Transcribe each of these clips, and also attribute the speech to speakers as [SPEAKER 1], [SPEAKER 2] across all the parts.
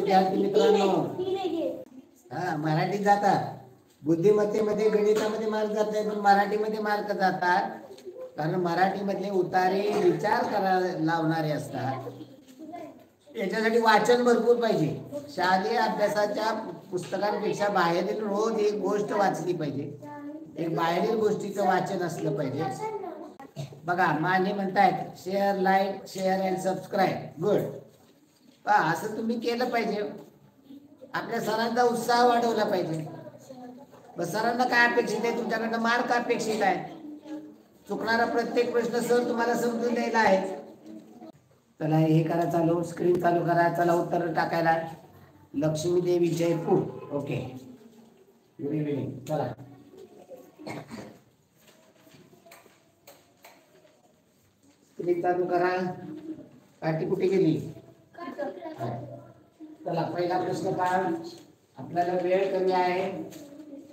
[SPEAKER 1] विद्यार्थी मित्रांनो, हा मराठीत जातात. बुद्धिमत्तेमध्ये गणितामध्ये मार्क जात नाही, पण मराठीमध्ये मार्क जातात. कारण मराठीमधले उतारे विचार करायला लावणारे असतात. याच्यासाठी वाचन भरपूर पाहिजे. शालेय अभ्यासाच्या पुस्तकांपेक्षा बाहेरील रोज एक गोष्ट वाचली पाहिजे. एक बाहेरील गोष्टीचं वाचन असलं पाहिजे. बघा माने म्हणतायत share, like, share and subscribe. Good. असं तुम्ही केलं पाहिजे. आपल्या सरांचा उत्साह वाढवला पाहिजे. सरांना काय अपेक्षित आहे तुमच्याकडनं? मार्क अपेक्षित आहे. चुकणारा प्रत्येक प्रश्न सर तुम्हाला समजून द्यायला आहे. चला हे करा चालू, स्क्रीन चालू करा. चला उत्तर टाकायला. Lakshmi Devi Jaipur. Okay, good evening. चला स्क्रीन चालू करा. काठी कुठे गेली? चला पहिला प्रश्न पहा. आपल्याला वेळ कमी आहे.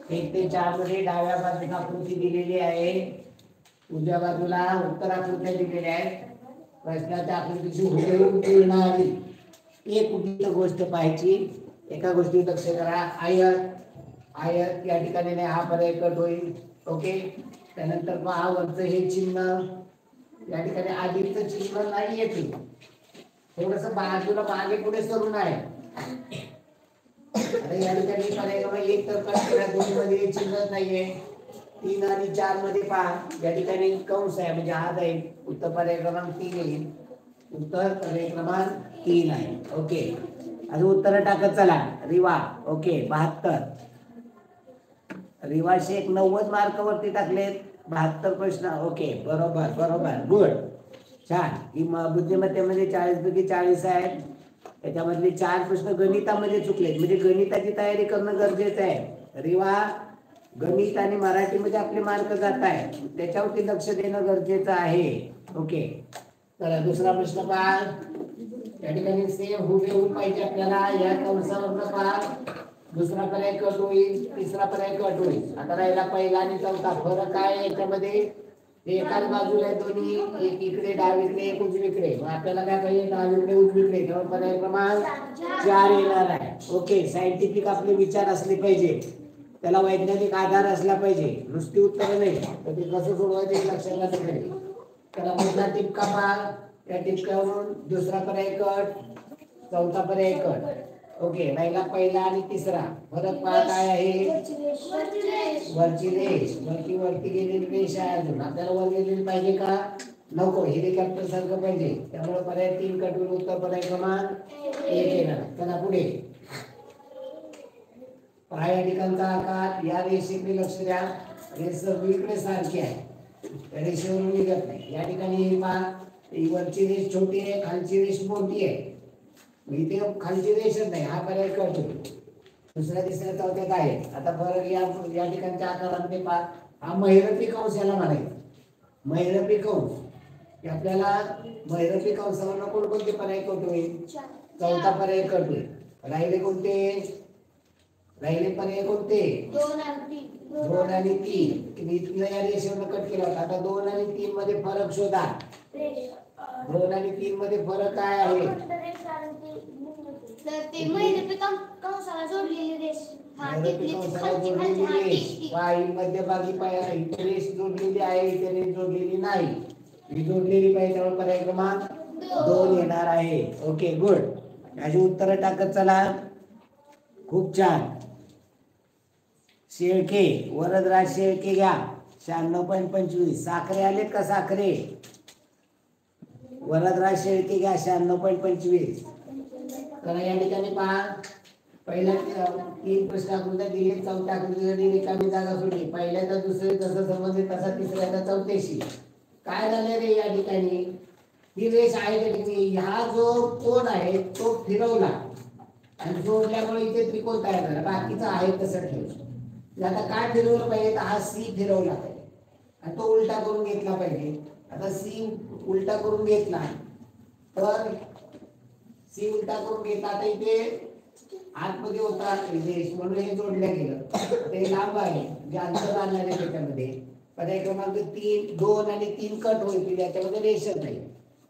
[SPEAKER 1] 1 ते 4 मध्ये डाव्या बाजूला आकृती दिलेली आहे, उजव्या बाजूला उत्तर आकृत्या दिलेल्या आहेत. प्रश्नाच्या आकृतीची हुबेहूब तुलना हवी. एक कुठली गोष्ट पाहायची. एका गोष्टी लक्ष करा. आयत या ठिकाणी नाही, हा पर्याय कट होईल. ओके. त्यानंतर पहा वरचं हे चिन्ह, या ठिकाणी आधीचं चिन्ह नाही येते. थोडस बाजूला मागे पुढे सरून आहे. आता या ठिकाणी पर्याय एक तर दोन मध्ये चिन्ह नाहीये. 3 आणि 4 मध्ये पहा, या ठिकाणी कंस आहे, म्हणजे हा जाईल. उत्तर पर्याय क्रमांक 3 येईल. उत्तर पर्याय क्रमांक 3 आहे. ओके. अजून उत्तर टाकत चला. रिवा. ओके 72. रिवा शेख 90 मार्क वरती टाकलेत. 72 प्रश्न. ओके बरोबर बरोबर. गुड. छान. बुद्धिमत्तेमध्ये 40 पैकी 40 आहेत. त्याच्यामधले 4 प्रश्न गणितामध्ये चुकलेत, म्हणजे गणिताची तयारी करणं गरजेचं आहे. रिवा गणित आणि मराठीमध्ये आपले मार्क जात आहे, त्याच्यावरती लक्ष देणं गरजेचं आहे. ओके. चला दुसरा प्रश्न पहा. या ठिकाणी सेम हुबेहूब पाहिजे आपल्याला. या कंसावरनं पहा. दुसरा पर्याय कट होईल, तिसरा पर्याय कट होईल. आता राहिला पहिला आणि चौथा. फरक काय याच्यामध्ये? एकाच बाजूला दोन्ही, एक इकडे डावीकडे, एक उजवीकडे. आपल्याला काय पाहिजे? डावीकडे उजवीकडे. तेव्हा पर्याय क्रमांक 4 येणार आहे. ओके. सायंटिफिक आपले विचार असले पाहिजे, त्याला वैज्ञानिक आधार असला पाहिजे, नुसती उत्तर नाही. तर ते कसं सोडवायचं लक्षात आलं पाहिजे. त्याला मोठा टिपका पहा. त्या टिपक्यावरून दुसरा पर्याय कट, चौथा पर्याय कट. ओके. राहिला पहिला आणि तिसरा. फरक पहा काय आहे? वरची रेष, वरती गेलेली रेष आहे. अजून आपल्याला वर गेलेली पाहिजे का? नको. हेलिकॉप्टर सारखं पाहिजे. त्यामुळे पर्याय 3 कट होईल. उत्तर पर्याय क्रमांक 1 येणार. चला पुढे. पहा या ठिकाणचा आकार. या रेषेकडे लक्ष द्या. रेष सगळीकडे सारखी आहे, रेषेवरून निघत नाही. या ठिकाणी पहा, वरची रेष छोटी आहे, खालची रेष मोठी आहे. इथे खालची रेषच नाही, हा पर्याय कट होईल. दुसऱ्या तिसऱ्या चौथ्यात आहे. आता फरक या ठिकाणच्या आकारामध्ये पहा. हा महिरपी कंस याला म्हणायचं. महिरपी कंस. आपल्याला महिरपी कंसावर कोणते पर्याय कट होईल? चौथा पर्याय कट होईल. राहिले कोणते? राहिले पर्याय कोणते? 2 आणि 3. इथलं या रेषेवर कट केला होता. आता 2 आणि 3 मध्ये फरक शोधा. 2 आणि 3 मध्ये फरक काय आहे? मध्यभागी इथे रेष जोडलेली आहे, इथे रेष जोडलेली नाही. ही जोडलेली पाहिजे, त्यामुळे पर्याय क्रमांक 2 येणार आहे. Okay good. याची उत्तर टाकत चला. खूप छान. शेळके, वरदराज शेळके घ्या. 96.25. साखरे आलेत का? साखरे. वरदराज शेळके घ्या. 96.25. तर या ठिकाणी पहा, पहिल्या 3 प्रश्न आकृत्या दिली, चौथ्या आकृतीसाठी रिकामी जागा सोडली. पहिल्याचा दुसरे जसं संबंधित तसा तिसऱ्याचा चौथ्याशी. काय झालं रे या ठिकाणी? ही रेष आहे त्या ठिकाणी. हा जो कोण आहे तो फिरवला आणि जोडल्यामुळे इथे त्रिकोण तयार झाला. बाकीचं आहे तसं ठेवलं. आता काय फिरवलं पाहिजे? तर हा सी फिरवला पाहिजे आणि तो उलटा करून घेतला पाहिजे. आता सी उलटा करून घेतला तर सी उलटा करून घेतला. आता इथे आतमध्ये होता रेष, म्हणून हे जोडलं गेलं. ते लांब आहे, जे अंतर आणणार आहे त्याच्यामध्ये. पर्याय क्रमांक 3, 2 आणि 3 कट होईल. याच्यामध्ये रेषच नाही.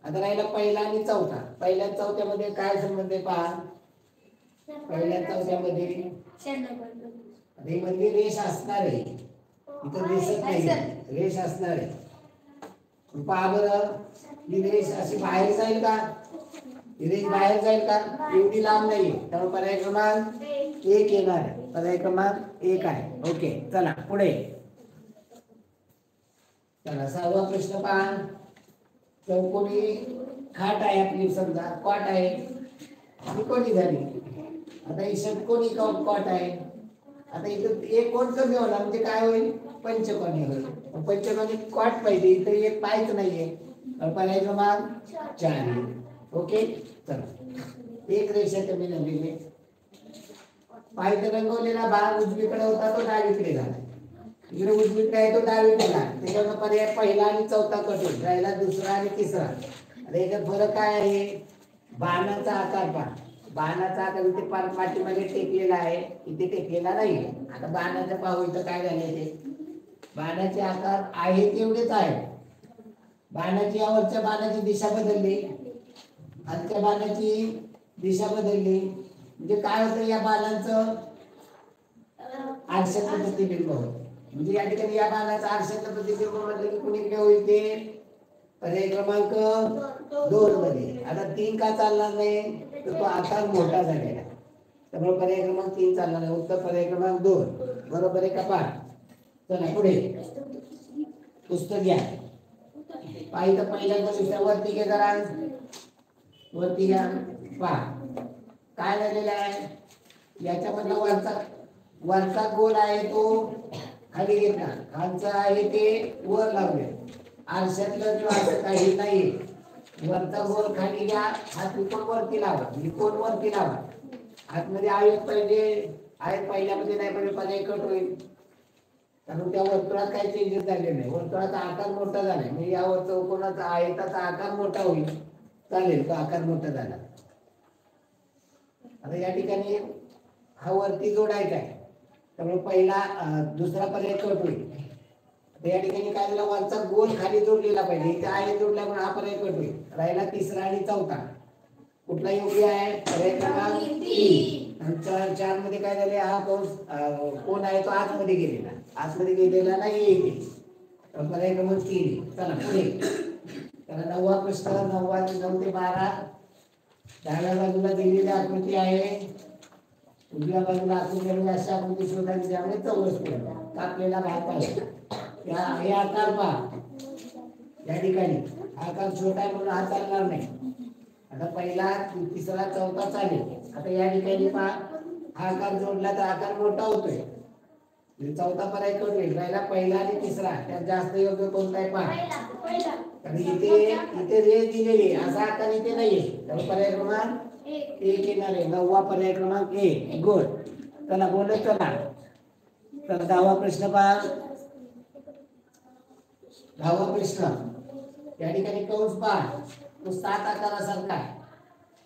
[SPEAKER 1] आता राहिला पहिला आणि चौथा. पहिल्या चौथ्यामध्ये काय संबंध आहे पहा. पहिल्या चौथ्यामध्ये आता ही मधली रेष असणार आहे, इथं दिसत नाही रेष असणार आहे. पहा बरं, ही रेष अशी बाहेर जाईल का? ही रेष बाहेर जाईल का? एवढी लांब नाही, त्यामुळे पर्याय क्रमांक 1 येणार आहे. पर्याय क्रमांक 1 आहे. ओके, चला पुढे. चला 6वा प्रश्न पहा. चौकोनी खाट आहे आपली, समजा कॉट आहे, त्रिकोणी झाली. आता ही षटकोनी कॉट आहे. आता इथं एक कोण कमी होणार म्हणजे काय होईल? पंचकोनी होईल. पंचकोनी कॉट पाहिजे, इथं एक पायच नाहीये, पर्याय क्रमांक 4. ओके, चला एक रेषा कमी झालेली. पाय तर रंगवलेला भाग उजवीकडे होता तो डावीकडे झाला, इकडे उजवीकडे आहे तो डावीकडे झाला. त्याच्यावर पर्याय पहिला आणि चौथा कट होईल, राहिला दुसरा आणि तिसरा. आता याच्यात फरक काय आहे? बाणाचा आकार पहा. बाणाचा आकार इथे पाठीमागे टेकलेला आहे, इथे टेकलेला नाही. आता बाणाचं पाहू, इथं काय झाले ते बाणाचे आकार आहे तेवढेच आहे. बाणाची यावरच्या बाणाची दिशा बदलली, आजच्या बाणाची दिशा बदलली, म्हणजे काय होतं? या बाणांचं आरशाचं प्रतिबिंब होतं. म्हणजे या ठिकाणी या बाणाचं आरशाचं प्रतिबिंब म्हटलं की कुणीकडे होईल? ते पर्याय क्रमांक 2 मध्ये. आता 3 का चालणार नाही? तर तो आकार मोठा झालेला, त्यामुळे पर्याय क्रमांक 3 चालणार नाही. उत्तर पर्याय क्रमांक 2 बरोबर आहे का? पहा, चला पुढे पुस्तक घ्या. पाहिजे तर पहिल्यांदा दुसऱ्या वरती घे, जरा वरती घ्या. पहा काय झालेलं आहे? याच्यामधला वरचा गोल आहे तो खाली घेतला, खालचा आहे ते वर लावले. आरशातलं किंवा असं काही नाही. वरचा गोल खाली घ्या, हा त्रिकोण वरती लावा, त्रिकोण वरती लावा. आतमध्ये आयत पाहिजे, आयत पहिल्यामध्ये नाही पाहिजे, पर्याय कट होईल. कारण त्या वर्तुळात काही चेंजेस झाले नाही, वर्तुळाचा आकार मोठा झालाय, म्हणजे या चौकोनाचा आयताचा आकार मोठा होईल, चालेल, तो आकार मोठा झाला. आता या ठिकाणी हा वरती जोडायचा आहे, त्यामुळे पहिला दुसरा पर्याय कट होईल. आता या ठिकाणी काय झालं? वरचा गोल खाली जोडलेला पाहिजे, इथे आहे जोडल्यामुळे हा पर्याय कट होईल. राहिला तिसरा आणि चौथा, कुठला योग्य आहे? पर्याय क्रमांक 3. 4 मध्ये काय झाले? हा कोण आहे तो आतमध्ये गेलेला, आतमध्ये गेलेला नाही इथे, पर्याय क्रमांक 3. चला पुढे. त्याला 9वा प्रश्न. 9 ते 12. डाव्या बाजूला दिलेली आकृती आहे, उजव्या बाजूला आकृती अशी आकृती शोधायची, त्यामुळे चौरस कापलेला भाग पाहिजे. हे आकार पहा, या ठिकाणी आकार छोटा आहे म्हणून हा चालणार नाही. आता पहिला तिसरा चौथा चालेल. आता या ठिकाणी पहा, हा आकार जोडला तर आकार मोठा होतोय, चौथा पर्याय कट होईल. राहिला पहिला आणि तिसरा, त्यात जास्त योग्य कोणता आहे पहा. कारण इथे रेष दिलेली, असा आकार इथे नाहीये, तर पर्याय क्रमांक 1 येणार आहे. 9वा पर्याय क्रमांक 1. गुड. चला बोलत चला. तर 10वा प्रश्न पहा. 10वा प्रश्न. या ठिकाणी कंस पहा, तो 7 आकारासारखा आहे.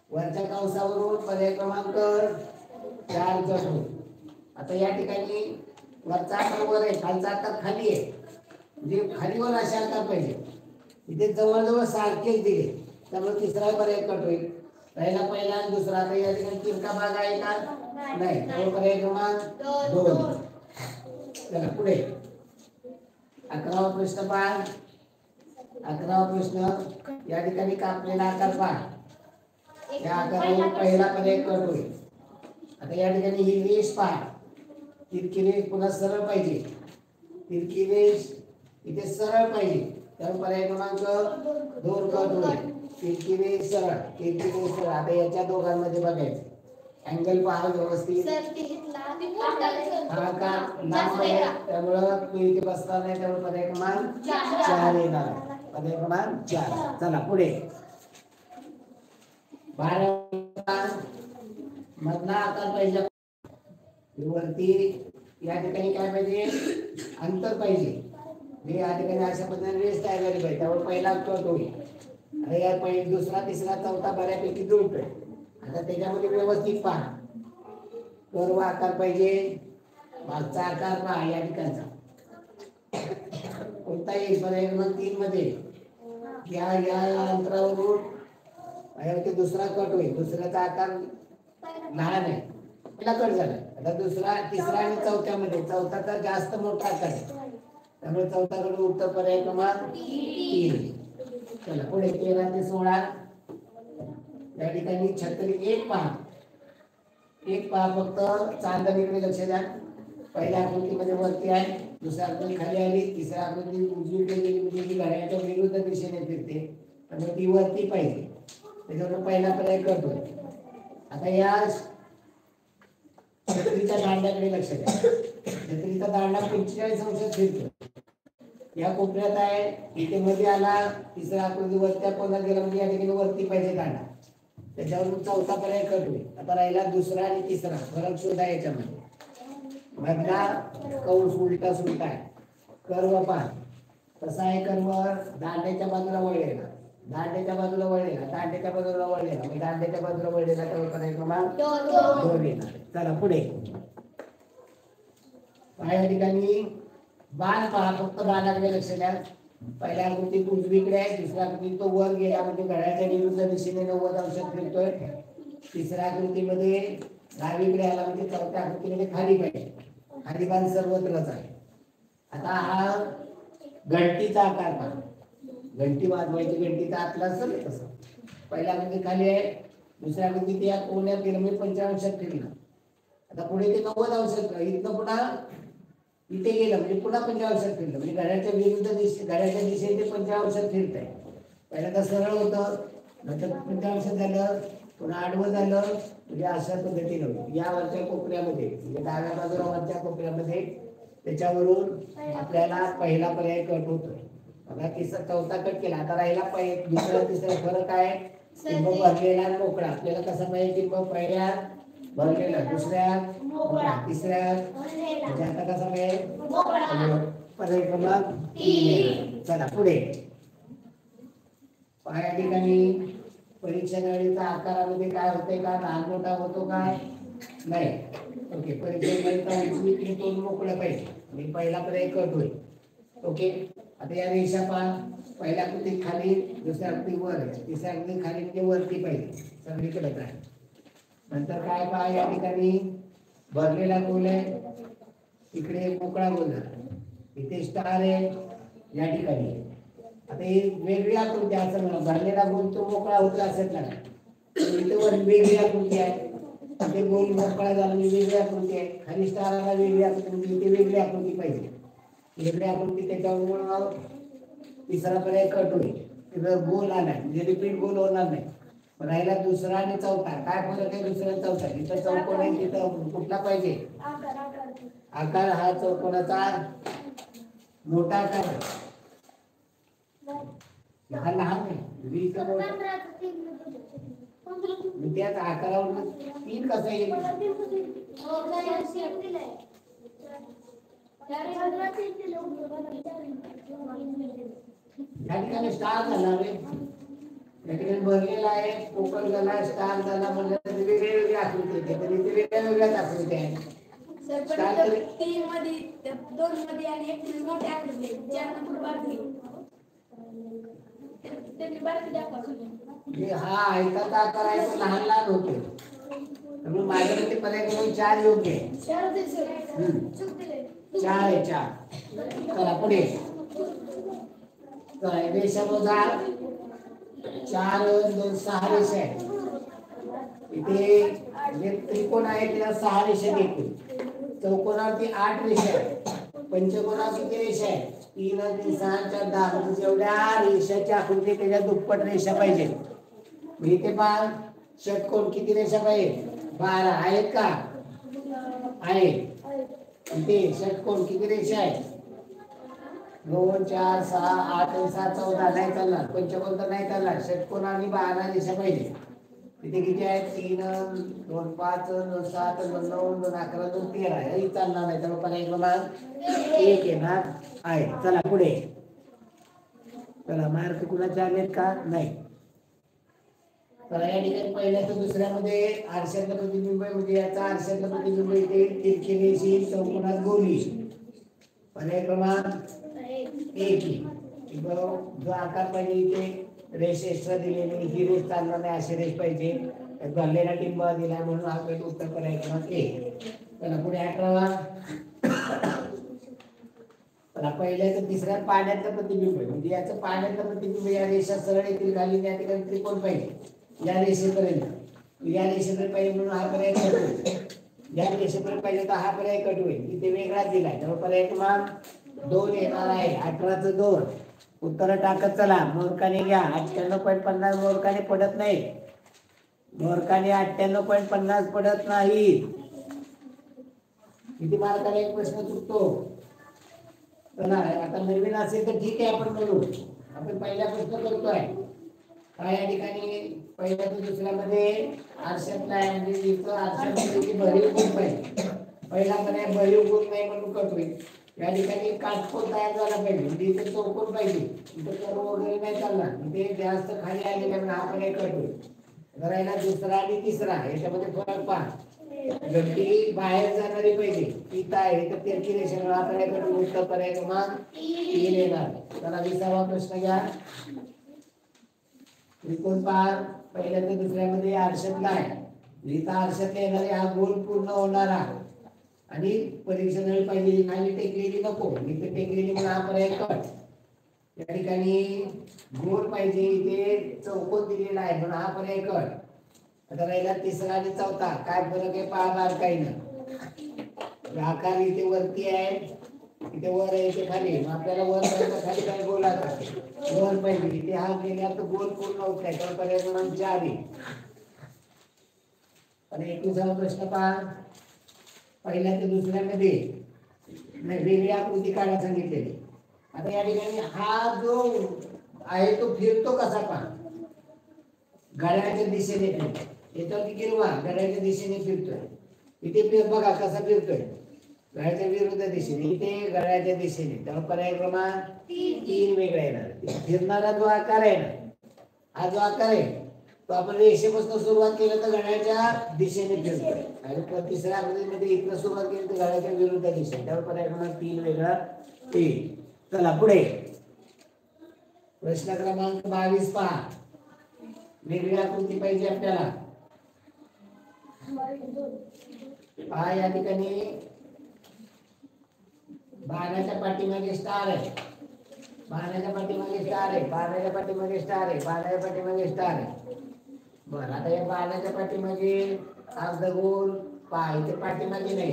[SPEAKER 1] वरच्या कंसावरून पर्याय क्रमांक 4 कट होईल. आता या ठिकाणी वरचा आकार वर आहे, खालचा आकार खाली आहे, म्हणजे खालीवर असे आकार पाहिजे. इथे जवळजवळ सारखेच दिले, त्यामुळे तिसरा पर्याय कट होईल. राहिला पहिला आणि दुसरा. आता या ठिकाणी तिरका भाग आहे का? नाही, त्यामुळे पर्याय क्रमांक 2. चला पुढे. 11वा प्रश्न पहा. 11वा प्रश्न. या ठिकाणी कापलेला आकार पहा, या आकारावर पहिला पर्याय कट होईल. आता या ठिकाणी ही रेष पहा, तिरकी रेष पुन्हा सरळ पाहिजे, तिरकी रेष इथे सरळ पाहिजे, त्यामुळे पर्याय क्रमांक 2 कट होईल. तिरकी रेष सरळ, तिरकी रेष सरळ. आता याच्या दोघांमध्ये बघायचं, अँगल पहा व्यवस्थित. हा का लांब आहे, त्यामुळं तू इथे बसणार नाही, त्यामुळे पर्याय क्रमांक 4 येणार. पर्याय क्रमांक 4. चला पुढे. 12 मधला आकार पाहिजे वरती. या ठिकाणी काय पाहिजे? अंतर पाहिजे. या ठिकाणी अशा पद्धतीने रेष तयार झाली पाहिजे, त्यामुळे पहिला कट होईल. आता या पहिला दुसरा तिसरा चौथा बऱ्यापैकी जुळतोय. आता त्याच्यामध्ये व्यवस्थित पहा, कर्व आकार पाहिजे, मागचा आकार पहा, या ठिकाणचा कोणता येईल? पर्याय क्रमांक 3 मध्ये. या अंतरावरून दुसरा कट होईल, दुसऱ्याचा आकार लहान आहे, पहिला कट झाला. आता दुसरा, तिसरा आणि चौथ्यामध्ये चौथा तर जास्त मोठा आकार आहे, त्यामुळे चौथा कडे उत्तर पर्याय क्रमांक 3. चला पुढे 13 ते 16. या ठिकाणी छत्री एक पहा, एक पहा फक्त. चांदणीकडे लक्ष द्या. पहिल्या आकृतीमध्ये वरती आहे, दुसऱ्या आकृती खाली आली, तिसऱ्या आकृती उजवीकडे गेली म्हणजे ती घड्याळाच्या विरुद्ध दिशेने फिरते, त्यामुळे ती वरती पाहिजे. त्याच्यावर पहिला पर्याय करतोय. आता या छत्रीच्या दांड्याकडे लक्ष द्या. छत्रीचा दांडा 45 अंशात फिरतो. या कोपऱ्यात आहे, इथे मध्ये आला, तिसऱ्या आकृती वरच्या कोणात गेला म्हणजे या ठिकाणी वरती पाहिजे दांडा. त्याच्यावरून चौथा पर्याय करतोय. आता राहिला दुसरा आणि तिसरा. फरक शोधा याच्यामध्ये. मधला कंस उलटा सुलटा आहे. कर्व पहा कसा आहे. कर्व दांड्याच्या बाजूला वळलेला, दांड्याच्या बाजूला वळलेला, दांड्याच्या बाजूला वळलेला, म्हणजे दांड्याच्या बाजूला वळलेला तर पर्याय क्रमांक 2 येणार. चला पुढे या ठिकाणी बाण पहा, फक्त बाणाकडे लक्ष द्या. पहिल्या आकृती उजवीकडे आहे, दुसऱ्या आकृती तो वर गेला म्हणजे घड्याळाच्या विरुद्ध दिशेने 90 अंशात फिरतोय. तिसऱ्या आकृतीमध्ये डावीकडे आला म्हणजे चौथ्या आकृतीमध्ये खाली पाहिजे. खाली बाण सर्वत्रच आहे. आता हा घंटीचा आकार पहा. घंटी वाजवायची, घंटीचा आतला असेल तसं. पहिल्या आकृती खाली आहे, दुसऱ्या आकृती या कोण्यात गेलं म्हणजे 55 अंशात फिरला. आता पुढे ते 90 अंशात, इथनं पुन्हा इथे गेलं म्हणजे पुन्हा 55 अंशात फिरलं, म्हणजे घड्याळाच्या विरुद्ध दिशे, घड्याळाच्या दिशेने ते 55 अंशात फिरत आहे. पहिला तर सरळ होतं, नंतर 55 अंशात झालं, पुन्हा आडवं झालं, म्हणजे अशा पद्धतीने होतं. या वरच्या कोपऱ्यामध्ये म्हणजे डाव्या बाजूला वरच्या कोपऱ्यामध्ये त्याच्यावरून आपल्याला पहिला पर्याय कट होतोय. बघा तिसरा चौथा कट केला. आता राहिला दुसरा तिसरा फरक आहे टिंब भरलेला आणि मोकळा. आपल्याला कसा पाहिजे टिंब? पहिल्या भरलेला, दुसऱ्या तिसऱ्या, म्हणजे आता कसा पाहिजे पर्याय क्रमांक 3. चला पुढे या ठिकाणी परीक्षा नळीचा आकारामध्ये काय होते का? लहान मोठा होतो काय? नाही. ओके, परीक्षा नळीचा उजवीकडे तोंड मोकळं पाहिजे आणि पहिला पर्याय कट होईल. ओके, आता या रेषा पहा. पहिल्या आकृतीत खाली, दुसऱ्या आकृतीत वर, तिसऱ्या आकृतीत खाली म्हणजे वरती पाहिजे, सगळीकडे आहे. नंतर काय पहा, या ठिकाणी भरलेला गोल आहे, इकडे मोकळा गोल आहे, इथे स्टार आहे या ठिकाणी. आता ही वेगळी आकृती असं म्हणा, भरलेला गोल तो मोकळा होता असत नाही, इथे वर वेगळी आकृती आहे. इथे गोल मोकळा झाला म्हणजे वेगळी आकृती आहे, खाली स्टारला वेगळी आकृती, इथे वेगळी आकृती पाहिजे, वेगळी आकृती. त्याच्यामुळे तिसरा पर्याय कट होईल. तिथं गोल आला म्हणजे रिपीट गोल होणार नाही. राहिला दुसरा आणि चौथा. काय फरक आहे दुसरा आणि चौथा? इथं चौकोन आहे, तिथं कुठला पाहिजे आकार? हा चौकोनाचा मोठा आकार आहे, लहान लहान नाही. त्याच आकारावर 3 कसा येईल? या ठिकाणी स्टार झाला रे, या ठिकाणी भरलेला आहे, पोकळ झाला, स्टार झाला, म्हणजे वेगवेगळी आकृती येते, तर इथे वेगळ्या वेगळ्याच आकृती आहे. हा आयताचा आकार आहे, पण लहान लहान होते. त्यामुळे माझ्याकडे पर्याय क्रमांक 4 योग्य आहे. 4 आहे, 4. चला पुढे रेषा मोजा. 4 2 6 रेषा आहेत. इथे जे त्रिकोण आहे त्याला 6 रेषा देतील. चौकोनावरती 8 रेषा आहेत. पंचकोनावर किती रेषा आहेत? 3 3 6 4 10. म्हणजे जेवढ्या रेषाची आकृती त्याच्या दुप्पट रेषा पाहिजे. इथे पहा षटकोन किती रेषा पाहिजे? 12 आहेत का? आहे. इथे षटकोन किती रेषा आहेत? 2 4 6 8 7 14. नाही चालणार. पंचकोन तर नाही चालणार. षटकोन आणि 12 रेषा पाहिजे. इथे किती आहेत? 3 2 5 2 7 2 9 2 11 2 13. हे चालणार नाही. तर पर्याय क्रमांक 1 येणार आहे. चला पुढे. चला मार्क कुणाचे आलेत का? नाही. तर या ठिकाणी पहिल्याचं दुसऱ्यामध्ये आरशातलं प्रतिबिंब म्हणजे याचा आरशातलं प्रतिबिंब इथे तिरकी रेषी चौकोनात गोली. पर्याय क्रमांक 1. जो आकार पाहिजे इथे रेष एक्स्ट्रा दिलेली, ही रेष चालणार नाही, अशी रेष पाहिजे. भरलेला टिंब दिला म्हणून हा गट उत्तर पर्याय क्रमांक ए. चला पुढे 18वा. पहिल्याचं तिसऱ्या पाण्याचं प्रतिबिंब म्हणजे याचं पाण्याचं प्रतिबिंब या रेषा सरळ येतील खाली त्या ठिकाणी त्रिकोण पाहिजे या रेषेपर्यंत या रेषेपर्यंत पाहिजे म्हणून हा पर्याय कट होईल. या रेषेपर्यंत पाहिजे तर हा पर्याय कट होईल. इथे वेगळा दिलाय त्यामुळे पर्याय क्रमांक 2 येणार आहे. 18चं 2. उत्तर टाकत चला. मोरकाने घ्या. 98.50 मोरकाने पडत नाही. मोरकाने 98.50 पडत नाही. किती मार्काने एक प्रश्न चुकतो. चला आता नवीन असेल तर ठीक आहे आपण करू. आपण पहिला प्रश्न करतोय काय या ठिकाणी पहिल्या तो दुसऱ्यामध्ये आरशातला आहे म्हणजे इथं आरशामध्ये भरीव गुण पाहिजे. पहिला पर्याय भरीव गुण नाही म्हणून कटोय. या ठिकाणी काटकोन तयार झाला पाहिजे म्हणजे इथे चौकोन पाहिजे. इथे कर्व वगैरे नाही चालणार. इथे जास्त खाली आलेला म्हणून हा पर्याय कटोय. करायला दुसरा आणि तिसरा याच्यामध्ये फरक पहा. गड्डी बाहेर जाणारी पाहिजे इथं आहे तर तिरकी रेषेला हा पर्याय कटोय. उत्तर पर्याय क्रमांक 3 येणार. चला 20वा प्रश्न घ्या. त्रिकोण पार पहिल्या ते दुसऱ्यामध्ये आरशातला आहे. इथं आरशात येणारे हा गोल पूर्ण होणारा आणि परीक्षा नळी पाहिजे. खाली टेकलेली नको. इथे टेकलेली म्हणून हा पर्याय कट. या ठिकाणी गोल पाहिजे इथे चौकोन दिलेला आहे म्हणून हा पर्याय कट. आता राहिला तिसरा आणि चौथा काय फरक आहे पहा बारकाईनं. आकार इथे वरती आहे इथे वर आहे इथे खाली. आपल्याला वर पाहिजे खाली काय गोल आता वर पाहिजे. इथे हा गेला तर गोल पूर्ण होत नाही तर पर्याय क्रमांक 4 आहे. आणि 21वा प्रश्न पहा. पहिल्या ते दुसऱ्यामध्ये वेगळी आकृती काढायला सांगितलेली. आता या ठिकाणी हा जो आहे तो फिरतो कसा पहा. घड्याळाच्या दिशेने फिरतो. याच्यावरती गिरवा घड्याळाच्या दिशेने फिरतोय. इथे बघा कसा फिरतोय घड्याळाच्या विरुद्ध दिशेने. इथे घड्याळाच्या दिशेने. त्यामुळे पर्याय क्रमांक 3 वेगळा येणार. फिरणारा जो आकार आहे ना हा जो आकार आहे तो आपण रेषेपासून सुरुवात केलं तर घड्याळाच्या दिशेने फिरतोय आणि तिसऱ्या आकृतीमध्ये इथं सुरुवात केली तर घड्याळाच्या विरुद्ध दिशेने. त्यामुळे पर्याय क्रमांक 3 वेगळा येईल. चला पुढे प्रश्न क्रमांक 22 पहा. वेगळी आकृती पाहिजे आपल्याला. पहा या ठिकाणी बाणाच्या पाठीमागे स्टार आहे. बाणाच्या पाठीमागे स्टार आहे. बाणाच्या पाठीमागे स्टार आहे. बाणाच्या पाठीमागे स्टार आहे. बरं आता या बाणाच्या पाठीमागे अर्धगोल पहा इथे पाठीमागे नाही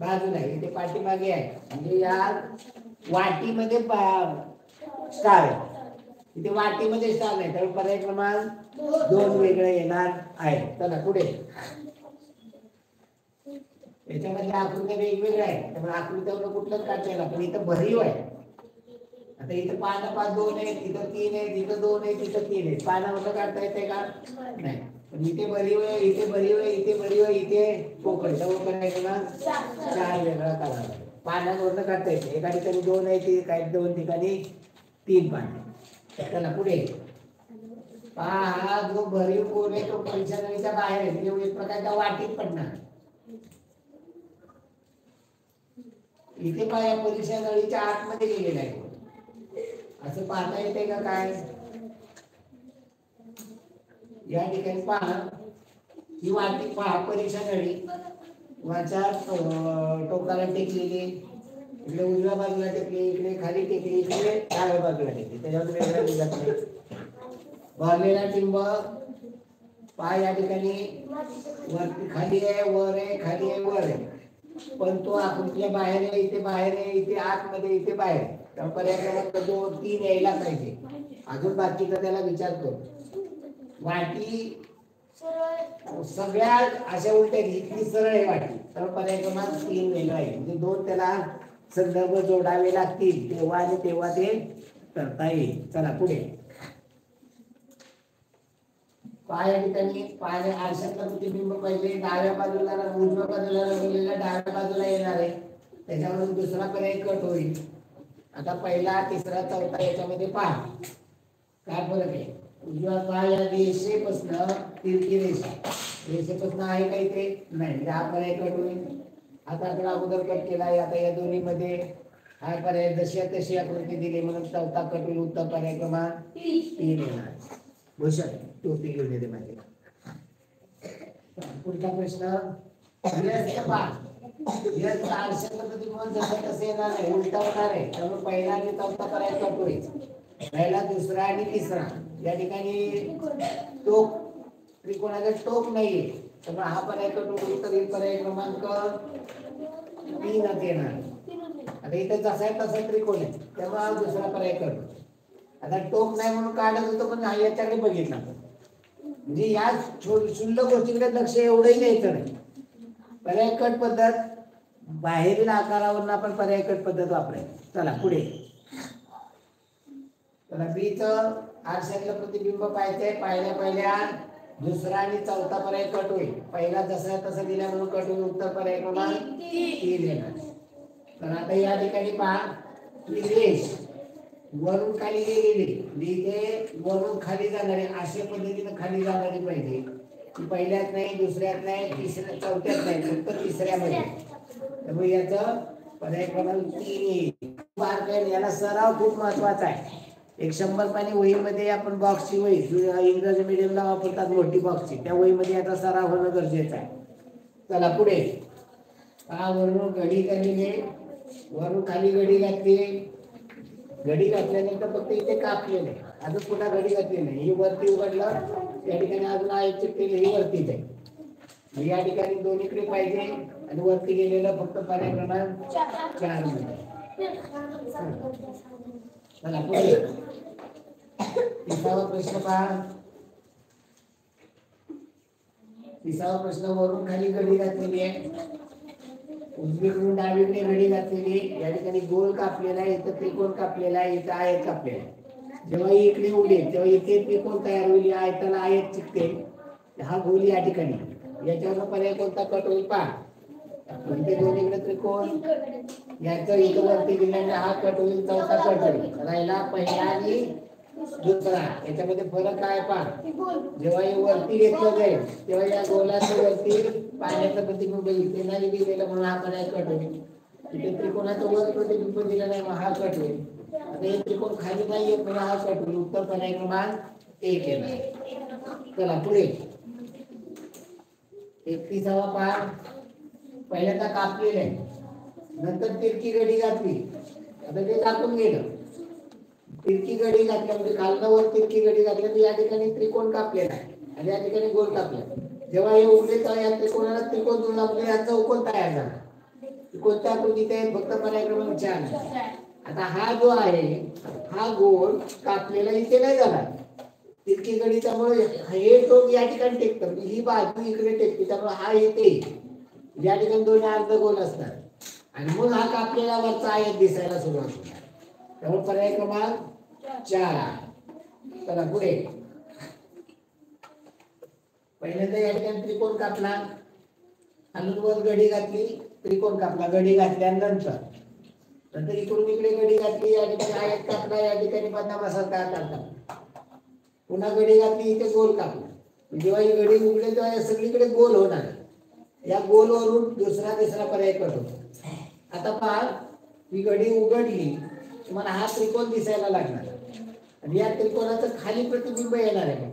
[SPEAKER 1] बाजूला आहे. इथे पाठीमागे आहे म्हणजे या वाटीमध्ये स्टार आहे. इथे वाटीमध्ये स्टार नाही त्यामुळे पर्याय क्रमांक 2 वेगळे येणार आहे. चला पुढे याच्यामधल्या आकृत्या वेगवेगळ्या आहेत त्यामुळे आकृत्यावर कुठलंच काढता येईल. पण इथं भरीव आहे. आता इथं पाच 2 आहेत इथं 3 आहेत इथं 2 आहेत इथं 3 आहेत. पानावर काढता येते का नाही. पण इथे भरीव आहे इथे भरीव आहे इथे भरीव आहे इथे पोकळ. त्यामुळे पर्याय क्रमांक 4 वेगळा काढावा. पानांवर काढता येते. एका ठिकाणी 2 आहे काही 2 ठिकाणी 3 पान. चला पुढे पहा. हा जो भरीव कोण आहे तो परीक्षा नळीच्या बाहेर आहे म्हणजे एक प्रकारच्या वाटीत पडणार. इथे पहा परीक्षा नळीच्या आतमध्ये गेलेला आहे असं पाहता येते का काय. या ठिकाणी पहा ही वाटी पहा परीक्षा नळी वाच्या टोकाला टेकलेली. इकडे उजव्या बाजूला टेकली इकडे खाली टेकली इकडे डाव्या बाजूला टेकली. त्याच्यावर वेगळा दिसत नाही. भरलेला टिंब पहा या ठिकाणी वरती खाली आहे वर आहे खाली आहे वर आहे. पण तो आकृतीच्या बाहेर आहे इथे बाहेर आहे इथे आतमध्ये इथे बाहेर. त्यामुळे पर्याय क्रमांक 2 3 यायला पाहिजे. अजून बाकीचा त्याला विचार करू. वाटी सगळ्या अशा उलट्या इतकी सरळ आहे वाटी त्यामुळे पर्याय क्रमांक 3 वेगळा आहे. म्हणजे 2 त्याला संदर्भ जोडावे लागतील तेव्हा आणि तेव्हा ते करता येईल. चला पुढे पाया ठिकाणी पाया आरशातला प्रतिबिंब पाहिजे. डाव्या बाजूला उजव्या बाजूला रंगवलेला डाव्या बाजूला येणार आहे. त्याच्यावरून दुसरा पर्याय कट होईल. आता पहिला तिसरा चौथा याच्यामध्ये पहा काय फरक आहे. उजव्या पाया रेषेपासून तिरकी रेषेपासून आहे का इथे नाही. हा पर्याय कट होईल. आता आपण अगोदर कट केला आहे. आता या दोन्ही मध्ये हा पर्याय जशी तशी आकृती दिली म्हणून चौथा कट होईल. उत्तर पर्याय क्रमांक 3 येणार. भूषण टोपी घेऊन येते माझी. पुढचा प्रश्न आरशा पद्धतीमुळे जसं तसं येणार नाही, उलटा होणार आहे. त्यामुळे पहिला आणि चौथा पर्याय कट होईल. पहिला, दुसरा आणि तिसरा. या ठिकाणी टोक त्रिकोणाचा टोक नाहीये, त्यामुळे हा पर्याय कट होईल. तर पर्याय क्रमांक 3 येणार. आता इथे जसा आहे तसा त्रिकोण आहे, त्यामुळे हा दुसरा पर्याय कट होतो. आता टोक नाही म्हणून काढत होतो, पण याच्याकडे बघितला. म्हणजे या क्षुल्लक गोष्टीकडे लक्ष एवढंही द्यायचं नाही. पर्याय कट पद्धत, बाहेरील आकारावरून आपण पर्याय कट पद्धत वापरायची. चला पुढे. चला, बीच आरशातलं प्रतिबिंब पाहायचंय. पहिल्या दुसरा आणि चौथा पर्याय कट होईल. पहिला जसा तसा दिला म्हणून कट होईल. उत्तर पर्याय क्रमांक 3 येणार. तर आता या ठिकाणी पहा, ही रेष वरून खाली गेलेली, इथे वरून खाली जाणारी, अशा पद्धतीने खाली जाणारी पाहिजे. ती पहिल्यात नाही, दुसऱ्यात नाही, तिसऱ्या चौथ्यात नाही, फक्त तिसऱ्यामध्ये. त्यामुळे याचा पर्याय क्रमांक 3 येईल. याला सराव खूप महत्वाचा आहे. एक 100 पानी वहीमध्ये आपण बॉक्सची वही, इंग्रजी मीडियमला वापरतात मोठी बॉक्सची, त्या वहीमध्ये याचा सराव होणं गरजेचं आहे. चला पुढे. वरून घडी केलेली, वरून खाली घडी घातली. घडी घातल्यानंतर फक्त इथे कापलेले, अजून पुन्हा घडी घातली नाही. ही वरती उघडलं, या ठिकाणी अजून आहे चिपकेले, ही वरतीच आहे. या ठिकाणी दोन्हीकडे पाहिजे आणि वरती गेलेलं फक्त पर्याय क्रमांक 4 मध्ये. चला पुढे. 30वा प्रश्न पहा. 30वा प्रश्न, वरून खाली घडी घातलेली आहे, उजवीकडून डावीकडे घडी घातलेली. या ठिकाणी गोल कापलेला आहे, इथं त्रिकोण कापलेला आहे, इथं आयत कापलेला आहे. जेव्हा इकडे उडेल तेव्हा इथे त्रिकोण तयार होईल, या आयताला आयत चिकते. हा गोल या ठिकाणी, याच्यावर पर्याय कोणता कट होईल पहा. इथे दोन्हीकडे त्रिकोण, याचं इथं वरती दिल्याने हा कट होईल, चौथा कट होईल. राहिला पहिला आणि दुसरा. याच्यामध्ये फरक काय पहा. जेव्हा हे वरती घेतलं जाईल तेव्हा या गोलाच्या वरती पाण्याचं प्रतिबिंब इथे नाही दिलेलं म्हणून हा पर्याय कट होईल. इथे त्रिकोणाचं वर प्रतिबिंब दिलं नाही मग हा कट होईल. आता हे त्रिकोण खाली नाही येत म्हणून हा कट होईल. उत्तर पर्याय क्रमांक 1 येणार. चला पुढे. 31वा पहा. पहिल्यांदा कापलेलं आहे, नंतर तिरकी घडी घातली. आता ते कापून गेलं. तिरकी घडी घातल्या म्हणजे खालनं वर तिरकी घडी घातल्या, या ठिकाणी त्रिकोण कापलेला आहे आणि या ठिकाणी गोल कापला. जेव्हा हे उघडले तेव्हा या त्रिकोणाला त्रिकोण जुळला म्हणजे या चौकोन तयार झाला. कोणत्या आकृतीत आहे, फक्त पर्याय क्रमांक 4. आता हा जो आहे हा गोल कापलेला इथे नाही झाला, तिरकी घडी, त्यामुळे हे टोक या ठिकाणी टेकतं, ही बाजू इकडे टेकते, त्यामुळे हा येते. या ठिकाणी दोन्ही अर्ध गोल असतात आणि मग हा कापलेला वरचा आयत दिसायला सुरुवात होते. त्यामुळे पर्याय क्रमांक 4. चला पुढे. पहिल्यांदा या ठिकाणी त्रिकोण कापला, खालून वर घडी घातली, त्रिकोण कापला, घडी घातल्यानंतर नंतर इकडून इकडे घडी घातली, या ठिकाणी आयत कापला, या ठिकाणी बदामासारखा कापला, पुन्हा घडी घातली, इथे गोल कापला. जेव्हा ही घडी उघडेल तेव्हा या सगळीकडे गोल होणार. या गोलवरून दुसरा तिसरा पर्याय कट होतो. आता पहा, ही घडी उघडली, तुम्हाला हा त्रिकोण दिसायला लागणार आणि या त्रिकोणाचं खाली प्रतिबिंब येणार आहे.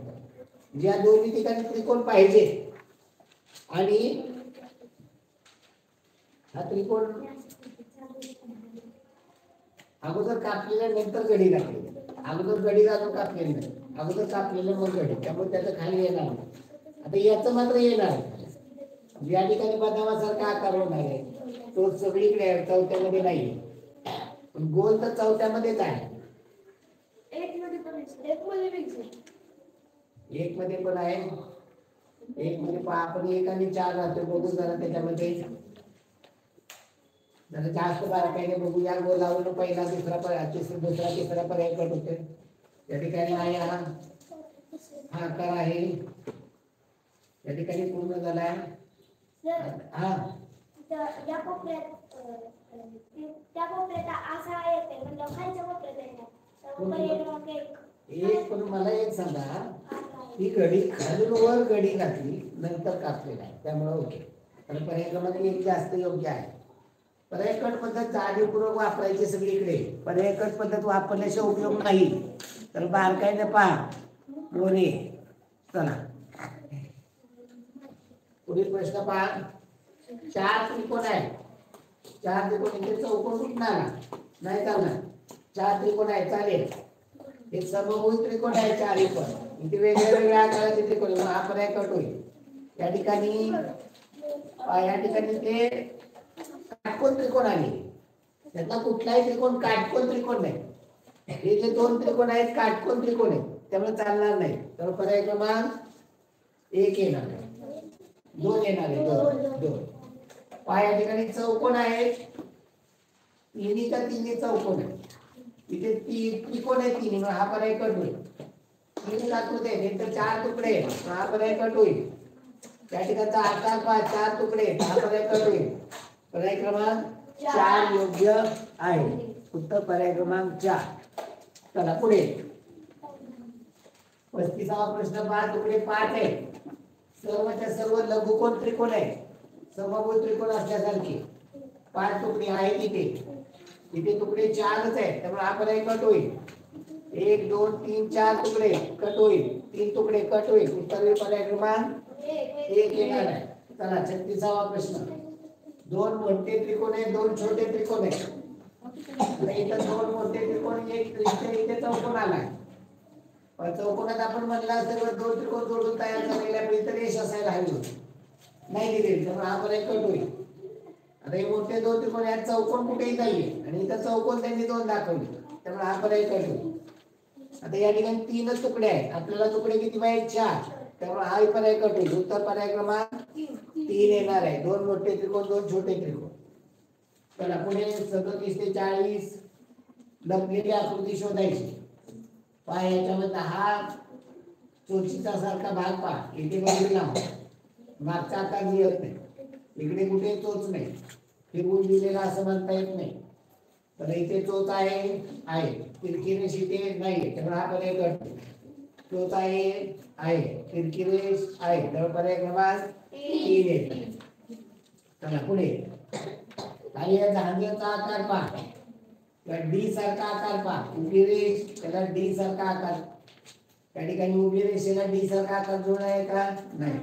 [SPEAKER 1] ज्या दोन्ही ठिकाणी त्रिकोण पाहिजे आणि हा त्रिकोण अगोदर कापलेल्या नंतर घडी घातली, अगोदर घडी घालून कापलेली नाही, अगोदर कापलेलं मग घडी, त्यामुळे त्याचं खाली येणार नाही. आता याचं मात्र येणार आहे. या ठिकाणी बदामासारखा आकार होणार आहे, तो सगळीकडे आहे, चौथ्यामध्ये नाही. पण गोल तर चौथ्यामध्येच आहे. एक मध्ये पण आहे, एक मध्ये पहा आपण 1 आणि 4 राहतो, बघू जरा त्याच्यामध्ये जरा जास्त बारकाईने बघू. या गोलावरून पहिला दुसरा पर्याय, दुसरा तिसरा पर्याय कट होते. या ठिकाणी आहे हा आकार आहे, या ठिकाणी पूर्ण झालाय. हा
[SPEAKER 2] त्या कोपऱ्यात असा येते म्हणजे खालच्या कोपऱ्यात येणार.
[SPEAKER 1] एक पण मला एक सांगा, ही घडी खालून वर घडी घातली नंतर कापलेला आहे, त्यामुळे ओके. आणि पर्याय क्रमांक 1 जास्त योग्य आहे. पर्याय कट पद्धत जाणीवपूर्वक वापरायची सगळीकडे. पर्याय कट पद्धत वापरल्याशिवाय उपयोग नाही. तर बारकाईने पहा मोरे. चला पुढील प्रश्न पहा. 4 त्रिकोण आहे. 4 त्रिकोण इथे चौकोन कुठून आला? नाही चालणार. 4 त्रिकोण आहे चालेल. हे समभुज त्रिकोण आहे 4 पण इथे वेगवेगळ्या आकाराचे त्रिकोण मग हा पर्याय कट होईल. या ठिकाणी ते काटकोन त्रिकोण आले. त्यातला कुठलाही त्रिकोण काटकोन त्रिकोण नाही. हे जे 2 त्रिकोण आहेत काटकोन त्रिकोण आहेत त्यामुळे चालणार नाही. तर पर्याय क्रमांक 1 येणार आहे. 2 येणार आहे. 2 या ठिकाणी चौकोन आहे. तिन्ही चौकोन आहे. इथे त्रिकोण आहे 3 हा पर्याय कट होईल. 3 आकृती आहे नंतर 4 तुकडे हा पर्याय कट होईल. त्या ठिकाणचा आकार पहा 4 तुकडे हा पर्याय कट होईल. पर्याय क्रमांक 4 योग्य आहे. उत्तर पर्याय क्रमांक 4. चला पुढे 35वा प्रश्न पहा. तुकडे 5 आहे. सर्वच्या सर्व लघुकोन त्रिकोण आहे. समभुज त्रिकोण असल्यासारखे 5 तुकडे आहेत इथे तुकडे 4च आहेत त्यामुळे हा पर्याय कट होईल. 1 2 3 4 तुकडे कट होईल. 3 तुकडे कट होईल. उत्तर पर्याय क्रमांक 1 येणार आहे. चला 36वा प्रश्न. 2 मोठे त्रिकोण आहे 2 छोटे त्रिकोण आहे. इथं 2 मोठे त्रिकोण इथे चौकोन आलाय. चौकोनात आपण म्हणलं असतं 2 त्रिकोण जोडून तयार झालेल्या तर रेष असायला हवी होती. नाही दिले त्यामुळे हा पर्याय कट होईल. आता हे मोठे 2 त्रिकोण यात चौकोन कुठेही नाहीये आणि इथं चौकोन त्यांनी 2 दाखवले त्यामुळे हा पर्याय कट होईल. आता या ठिकाणी 3च तुकडे आहेत. आपल्याला तुकडे किती पाहिजे? 4 त्यामुळे हा पर्याय कट होईल. उत्तर पर्याय क्रमांक 3 येणार आहे. 2 मोठे त्रिकोण 2 छोटे त्रिकोण. चला पुढे 37 ते 40 लपलेली आकृती शोधायची. पहा याच्यामध्ये हा चोचीचा सारखा भाग पहा. इथे बाजूला मागचा आकार दिसत नाही. इकडे कुठे चोच नाही. फिरवून दिलेला असं म्हणता येत नाही. तर इथे चोच आहे तिरकी रेष इथे नाही त्यामुळे हा पर्याय कट. चोच आहे तिरकी रेष आहे त्यामुळे पर्याय क्रमांक 3 येते. चला पुढे आणि या झांजेचा आकार पहा. डी सारखा आकार पहा. उभी रेष त्याला डी सारखा आकार. त्या ठिकाणी उभी रेषेला डी सारखा आकार जोड आहे का? नाही.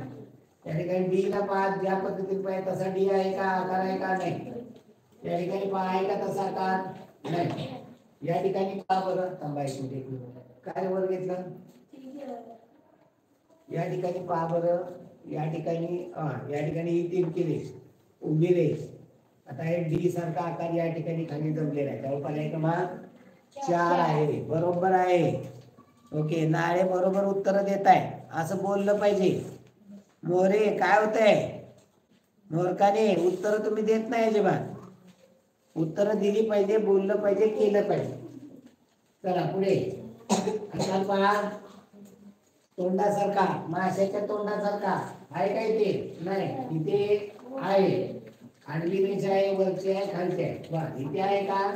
[SPEAKER 1] त्या ठिकाणी डी ला पहा ज्या पद्धतीने पाहिजे तसा डी आहे का? आकार आहे का? नाही. या ठिकाणी पहा आहे का तसा आकार? नाही. या ठिकाणी पहा बरं थांबायचे काय वर घेतलं. या ठिकाणी पहा बरं या ठिकाणी ही तिरकी रेष उभी रेष. आता हे डी सारखा आकार या ठिकाणी खाली जमलेला आहे त्यामुळे पर्याय क्रमांक 4 आहे. बरोबर आहे. ओके नाळे बरोबर उत्तर देत आहे असं बोललं पाहिजे. मोरे काय होतंय? मोरकाने उत्तर तुम्ही देत नाही अजिबात. उत्तर दिली पाहिजे बोललं पाहिजे केलं पाहिजे. चला पुढे आता पहा. तोंडासारखा माशाच्या तोंडासारखा आहे का इथे? नाही. इथे आहे. आडवी रेष आहे वरची आहे खालची आहे. इथे आहे का?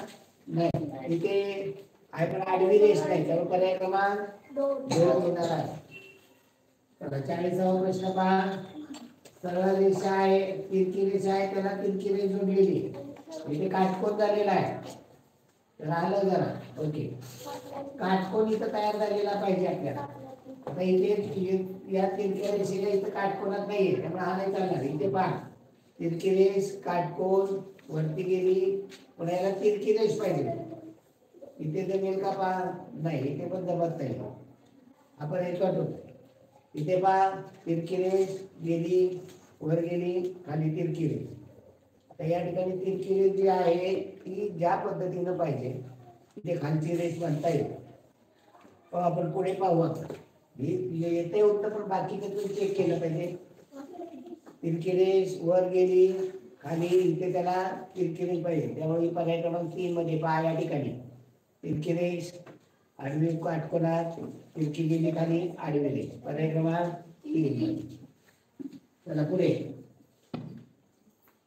[SPEAKER 1] नाही. इथे आहे पण आडवी रेष नाही त्यामुळे पर्याय क्रमांक 2 येणार आहे. 40वा प्रश्न पहा. सरळ रेषा आहे तिरकी रेषा आहे त्याला तिरकी रेष जोडलेली इथे काटकोन झालेला आहे. तर आलं जरा ओके. काटकोन इथं तयार झालेला पाहिजे आपल्याला. आता इथे या तिरक्या रेषेला इथं काटकोनात नाहीये त्यामुळे हा नाही चालणार. इथे पहा तिरकी रेष काटकोन वरती गेली पण याला तिरकी रेष पाहिजे. इथे जमेल का? पहा नाही इथे पण जमत नाही. आपण हे कट होतो. इथे पहा तिरकी रेष गेली वर गेली खाली तिरकी रेष. तर या ठिकाणी तिरकी रेष जी आहे ती ज्या पद्धतीनं पाहिजे तिथे खालची रेष म्हणता येईल. आपण पुढे पाहू. आता येते उत्तर पण बाकीचं तुम्ही चेक केलं पाहिजे. तिरकी रेष वर गेली खाली इथे त्याला तिरकी रेष पाहिजे त्यामुळे पर्याय क्रमांक 3 मध्ये पहा या ठिकाणी तिरकी रेष आडवी काटकोनात तिरकी गेली खाली आडवी रेष पर्याय क्रमांक 3. चला पुढे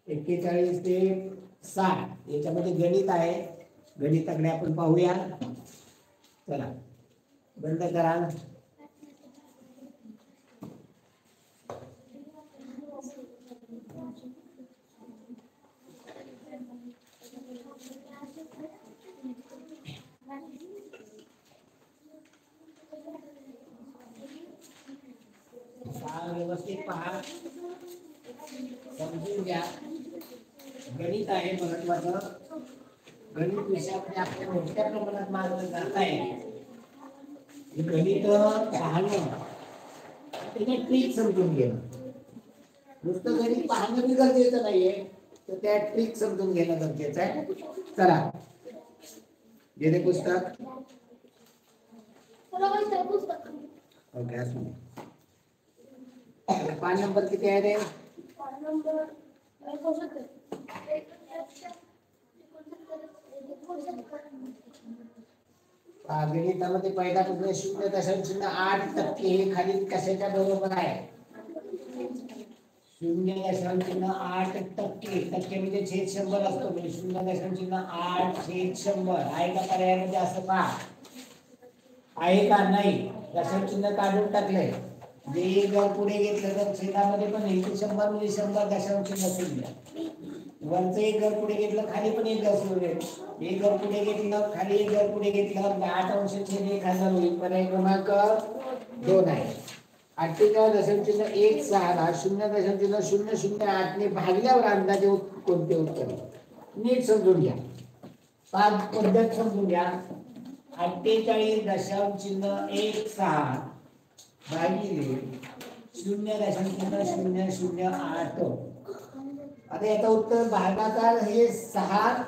[SPEAKER 1] 41 ते 60 याच्यामध्ये गणित आहे. गणिताकडे आपण पाहूया. चला बंद करा. व्यवस्थित पहा. समजून घ्या, गणित आहे महत्वाचं. गणित विषयामध्ये आपल्या मोठ्या प्रमाणात मार्ग जात आहे. हे गणित पाहणं त्याने ट्रिक समजून घेणं. नुसतं गणित पाहणं बी गरजेचं नाहीये, तर त्या ट्रिक समजून घेणं गरजेचं आहे. चला गेले पुस्तक ओके असं पान नंबर किती आहे रे? गणितामध्ये पहिला प्रश्न 0.8% हे खाली कशाच्या बरोबर आहे? 0.8%. टक्के म्हणजे छेद 100 असतो, म्हणजे 0.8/100 आहे का पर्यायामध्ये? असं पहा आहे का नाही. दशांश चिन्ह काढून टाकले, जे एक घर पुढे घेतलं तर छेदामध्ये पण 100 म्हणजे 100 दशांश चिन्ह शून्य. वरचं एक घर पुढे घेतलं, खाली पण एक घर शून्य. एक घर पुढे घेतलं, खाली एक घर पुढे घेतलं, 8 अंश छेद 1000 होईल. पर्याय क्रमांक 2 आहे. 48.16 ला 0.008 ने भागल्यावर अंदाजे कोणते उत्तर? नीट समजून घ्या, पद्धत समजून घ्या. 48.16 भागिले 0.008. आता याचा उत्तर भागाकार हे 6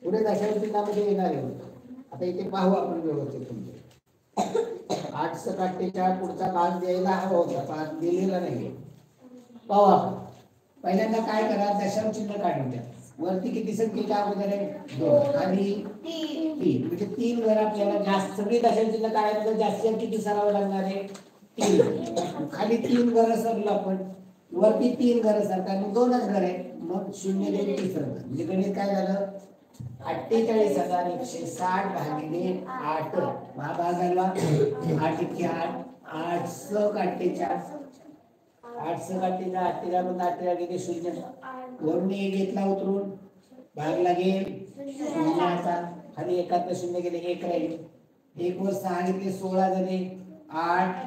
[SPEAKER 1] पुढे दशांश चिन्हामध्ये येणार आहे. आता इथे पाहू आपण व्यवस्थित. 8/48 पुढचा भाग द्यायला हवा होता, भाग दिलेला नाही. पाहू आपण. पहिल्यांदा काय करा, दशांश चिन्ह काढून द्या. वरती किती संख्येच्या अगोदर आहे? 2. खाली 3. म्हणजे 3 घर आपल्याला जास्त. सगळी दशांश चिन्ह काढायचं, जास्तीत किती सरावं लागणार आहे? 3. खाली 3 घर सरलं आपण, वरती 3 घर सरतात, मग 2च घर आहे. मग 0 देऊन तिसरं. म्हणजे गणित काय झालं? 48,160 भागिले 8. हा भाग झाला 8 इतके 8, 8/48. 8/48 मग 8 गेले 0. वरून एक घेतला उतरून, भाग लागेल शून्याचा. खाली एकात 0 गेले, 1 राहील. 1 वर 6 घेतले, 16 झाले. 8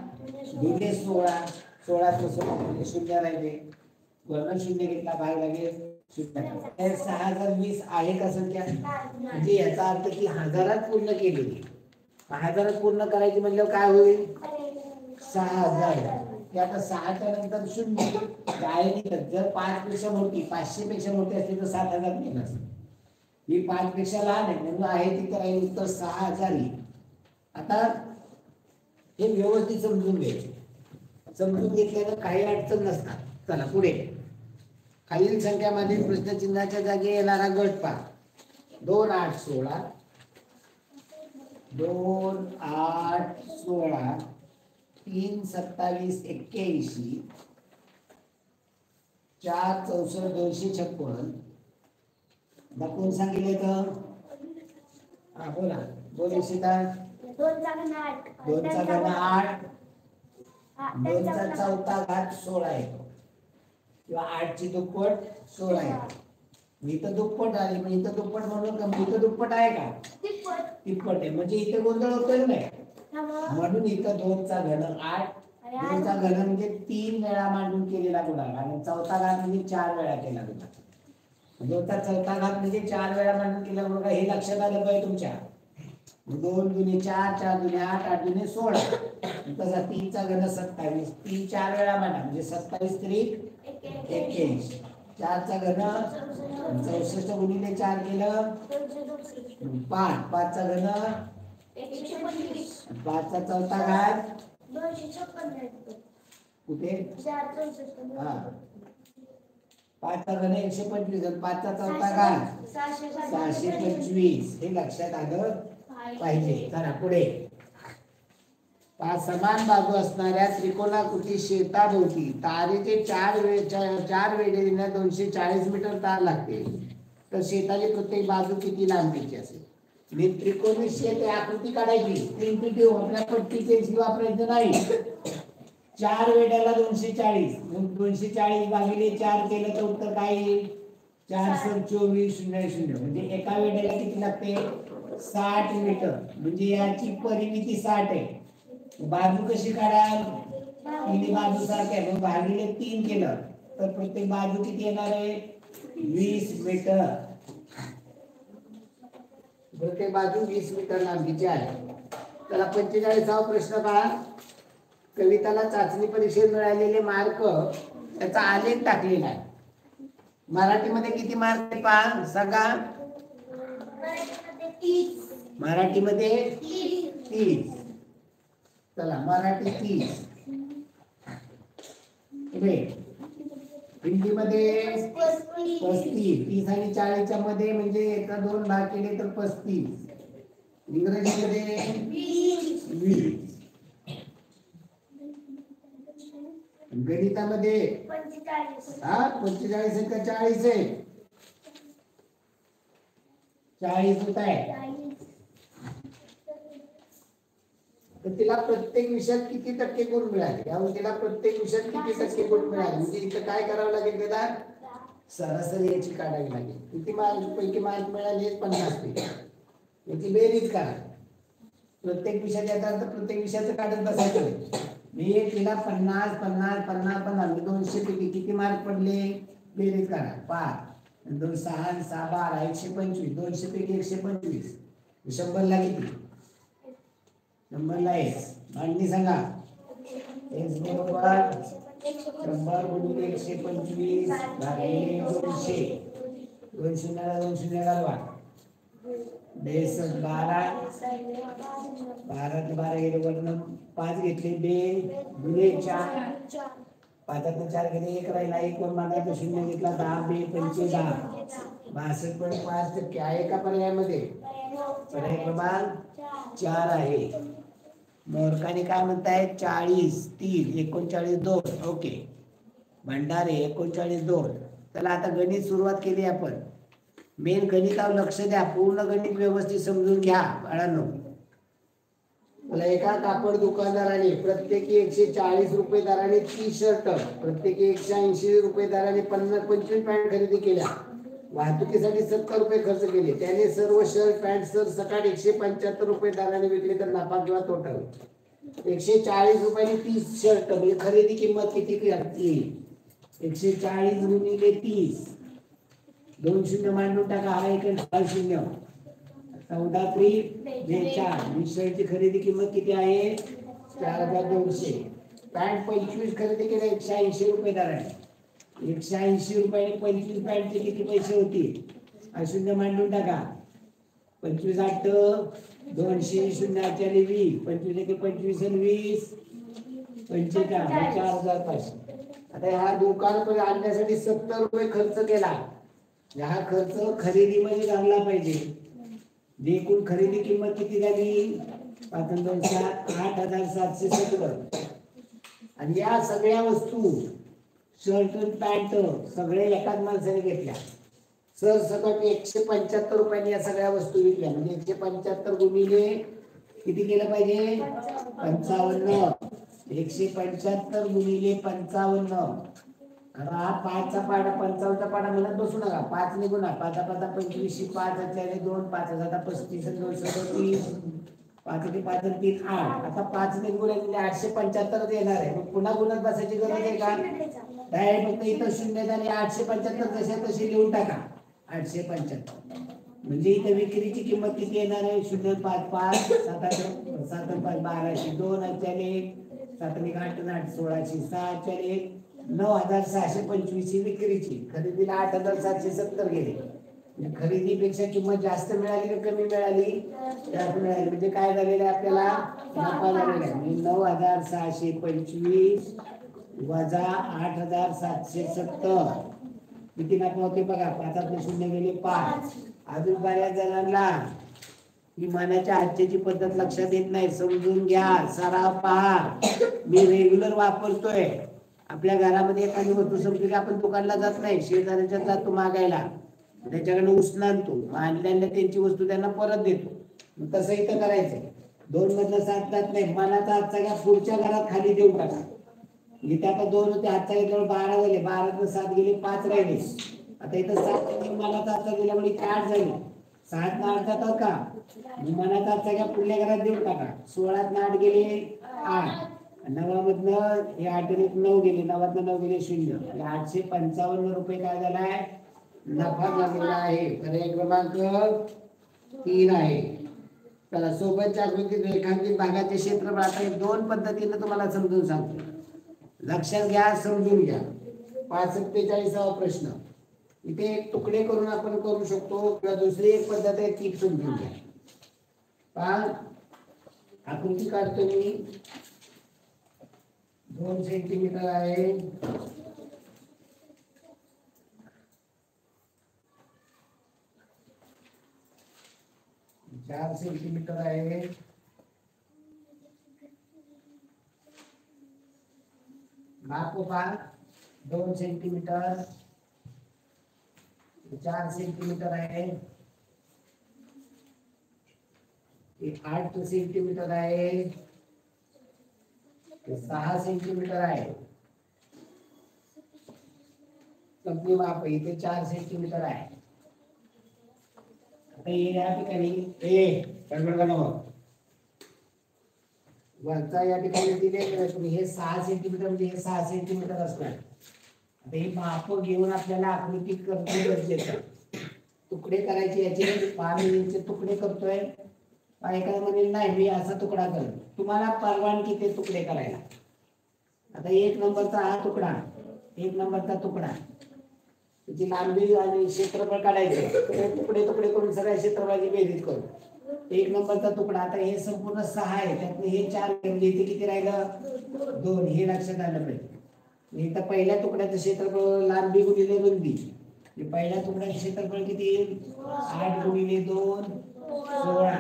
[SPEAKER 1] गुणिले 16, 16 + 16 म्हणजे 0 राहिले. वरून 0 घेतला, भाग लागेल 0. 6020 आहे का संख्या? म्हणजे याचा अर्थ की हजारात पूर्ण केलेली. हजारात पूर्ण करायची म्हटल्यावर काय होईल? 6000. आता 6च्या नंतर 0 काय नाही. जर 5 पेक्षा मोठी, 500 पेक्षा मोठी असली तर 7000 केलं असतं. ही 5 पेक्षा लहान आहे म्हणून आहे तिथे राहील उत्तर 6000. आता हे व्यवस्थित समजून घ्यायचे. समजून घेतल्यानं काही अडचण नसतात. चला पुढे. खालील संख्यामध्ये प्रश्नचिन्हाच्या जागी येणारा गट पहा. 2 8 16, 2 8 16, 3 27 81, 4 64 256. कोण सांगितले तर? हा बोला, बोल सीता.
[SPEAKER 2] 2 चा घन 8,
[SPEAKER 1] 2 चा घन 8, 2 चा चौथा घात 16 येतो, किंवा 8 ची दुप्पट 16 येतो. मी तर दुप्पट आली, पण इथं दुप्पट म्हणून का? इथं दुप्पट आहे का? तिप्पट आहे. म्हणजे इथे गोंधळ होतोय नाही, म्हणून इथं 2 चा घन 8, 2 चा घन म्हणजे 3 वेळा मांडून केलेला गुणाकार, आणि चौथा घात म्हणजे 4 वेळा केला गुणाकार. 2 चा चौथा घात म्हणजे 4 वेळा मांडून केला गुणाकार. हे लक्षात आलं पाहिजे तुमच्या. 2 दुने 4, 4 दुने 8, 8 दुने 16. तसा 3 चा घन 27, 3 4 वेळा मांडा म्हणजे 27 3 21. 4 चा घन 64 गुणिले 4 केलं 5, 5 चा घन 5 चा चौथा घात
[SPEAKER 2] 256
[SPEAKER 1] कुठे?
[SPEAKER 2] 464.
[SPEAKER 1] हा, 5 चा घन 125, 5 चा चौथा घात 625. हे लक्षात आलं पाहिजे. चला पुढे. 5 समान बाजू असणाऱ्या त्रिकोणाकृती शेताभोवती तारेचे 4 वेढे 240 मीटर तार लागते, तर शेताची प्रत्येक बाजू किती लांबीची असेल? मी त्रिकोणी शेत आकृती काढायची. इंट्युटिव्ह आपल्या पट्टी वापरायचं नाही. 4 वेड्याला 240, मग 240 भागिले 4 केलं तर उत्तर काय येईल? 4 × 24 0 0. म्हणजे एका वेड्याला किती लागते? 60 मीटर. म्हणजे याची परिमिती 60 आहे. बाजू कशी काढाल? तिन्ही बाजू सारख्या आहे, मग भागिले 3 केलं तर प्रत्येक बाजू किती येणार आहे? 20 मीटर. प्रत्येक बाजू 20 मीटर लांबीची आहे. त्याला 45वा प्रश्न पहा. कविताला चाचणी परीक्षेत मिळालेले मार्क त्याचा आलेख टाकलेला आहे. मराठीमध्ये किती मार्क आहे पहा सांगा. मराठीमध्ये 30. चला मराठी 30. हिंदीमध्ये 35. 30 आणि 40च्या मध्ये म्हणजे एका 2 भाग केले तर 35. इंग्रजीमध्ये 20. गणितामध्ये 45 आहे का 40 आहे? 40 होत आहे. तर तिला प्रत्येक विषयात किती टक्के गुण मिळाले? त्यामुळे तिला प्रत्येक विषयात किती टक्के गुण मिळाले म्हणजे इथं काय करावं लागेल? त्याला सरासरी याची काढावी लागेल. किती मार्क पैकी मार्क मिळाले? 50 पैकी. याची बेरीज करा. प्रत्येक विषयात येतात तर प्रत्येक विषयाचं काढत बसायचं. मी तिला 50 50 50 50 200 पैकी किती मार्क पडले? बेरीज करा. 5 2 6 6 12 125. 200 पैकी 125. 100 ला किती? 100 ला x. मांडणी सांगा. x बरोबर 100 गुणिले 125 भागिले 200. 200 ला 200 घालवा. 12 12 गेले वर्ण 5 घेतले 2 गुणिले 4 5 4 गेले 1 राहिला 1 वर मांडायचं 0 घेतला 10 2 25 10 62.5% आहे का पर्यायामध्ये? पर्याय क्रमांक 4 आहे. मोरकाने काय म्हणताय? 40 3 39 2. ओके. भंडारे 39 2. चला आता गणित सुरुवात केली आपण. मेन गणितावर लक्ष द्या. पूर्ण गणित व्यवस्थित समजून घ्या बाळांनो. मला एका कापड दुकानदाराने प्रत्येकी 140 रुपये दराने 30 शर्ट, प्रत्येकी 180 रुपये दराने 25 पॅन्ट खरेदी केल्या. वाहतुकीसाठी 70 रुपये खर्च केले. त्याने सर्व शर्ट पॅन्ट सकट 175 रुपये दराने विकले तर नफा किंवा तोटा होईल. 140 रुपयाने 30 शर्ट म्हणजे खरेदी किंमत किती येईल? 140 गुणिले 30. 2 शून्य मांडून टाका. हा एक 6 शून्य 14 3 4. शर्टची खरेदी किंमत किती आहे? 4200. पॅन्ट 25 खरेदी केले 180 रुपये दराने. 180 रुपयाने 25 पॅन्टचे किती पैसे होतील? हा शून्य मांडून टाका. 25 8 200 शून्य 20 25 1 25 20 45 4500. आता हा दुकान आणण्यासाठी 70 रुपये खर्च केला. हा खर्च खरेदीमध्ये लागला पाहिजे. एकूण खरेदी किंमत किती झाली? 8770. आणि या सगळ्या वस्तू शर्ट पॅन्ट सगळे एकाच माणसाने घेतल्या. सरसकट 175 रुपयांनी या सगळ्या वस्तू विकल्या. म्हणजे 175 गुणिले किती केलं पाहिजे? 55. 175 गुणिले 55. हा 5चा पाडा 55चा पाडा म्हणत बसू नका. 5 ने गुणा. 5 5 25 5 2 5 35 230 5 5 3 8. आता 5 ने गुणले 875 येणार आहे. मग पुन्हा गुणत बसायची गरज आहे का? डायरेक्ट फक्त इथं शून्य झाले 875 जशा तशी लिहून टाका. 875 म्हणजे इथं विक्रीची किंमत किती येणार आहे? 0 5 5 7 7 5 1200 2 1 7 1 8 8 1600 6 1 9625 ही विक्रीची. खरेदीला 8770 गेले. खरेदीपेक्षा किंमत जास्त मिळाली का कमी मिळाली? जास्त मिळाली. म्हणजे काय झालेलं आहे? आपल्याला नफा झालेला आहे. 9625 वजा 8770 किती नफा होते बघा. 5 शून्य गेले 5. अजून बऱ्याच जणांना विमानाच्या आजची पद्धत लक्षात येत नाही. समजून घ्या. सराव पहा. मी रेग्युलर वापरतोय. आपल्या घरामध्ये एखादी वस्तू संपली की आपण दुकानला जात नाही, शेजाऱ्याच्या जातो मागायला, त्याच्याकडे उसना आणतो. आणल्याने त्यांची वस्तू त्यांना परत देतो. तसं इथं करायचं. 2 मधलं 7 जात नाही. मनाचा हातचा घ्या पुढच्या घरात खाली देऊन टाका. इथे आता 2 होते. हातचा घेतल्यावर 12 झाले. 12 7 गेले 5 राहिले. आता इथं 7 मनाचा हातचा गेल्यामुळे 8 झाले. 7 8 जातात का? मनाचा हातचा घ्या पुढल्या घरात देऊन टाका. 16 8 गेले 8. 9मधनं हे 8 आणि 9 गेले, 9मधनं 9 गेले 0. 855 रुपये काय झालाय नफा झालेला आहे. पर्याय क्रमांक 3 आहे. चला सोबतच्या आकृतीत रेखांकित भागाचे क्षेत्रफळ आता 2 पद्धतीने तुम्हाला समजून सांगतो. लक्षात घ्या, समजून घ्या. 45वा प्रश्न इथे तुकडे करून आपण करू शकतो किंवा दुसरी एक पद्धत आहे ती समजून घ्या. पहा आकृती काढतो मी. 2 सेंटीमीटर आहे. 4 सेंटीमीटर आहे. माप पहा 2 सेंटीमीटर, 4 सेंटीमीटर आहे. 8 सेंटीमीटर आहे. 6 सेंटीमीटर आहे. संपली माप. इथे 4 सेंटीमीटर आहे. आता या ठिकाणी वरचा या ठिकाणी दिले हे 6 सेंटीमीटर म्हणजे हे 6 सेंटीमीटर असणार. आता ही माप घेऊन आपल्याला आकृती करणे गरजेचं. तुकडे करायचे याचे 5 इंच तुकडे करतोय. एखादा म्हणेल नाही मी असा तुकडा करतो. तुम्हाला परवानगी ते तुकडे करायला. आता 1 नंबरचा हा तुकडा, 1 नंबरचा तुकडा, त्याची लांबी आणि क्षेत्रफळ काढायचं. तुकडे तुकडे करून सगळ्या क्षेत्रफळाची बेरीज करू. 1 नंबरचा तुकडा. आता हे संपूर्ण 6 आहे, त्यातले हे 4 म्हणजे इथे किती राहिलं 2. हे लक्षात आलं पाहिजे. इथं पहिल्या तुकड्याचं क्षेत्रफळ लांबी गुणिले रुंदी. पहिल्या तुकड्याचं क्षेत्रफळ किती येईल 8 गुणिले 2 16.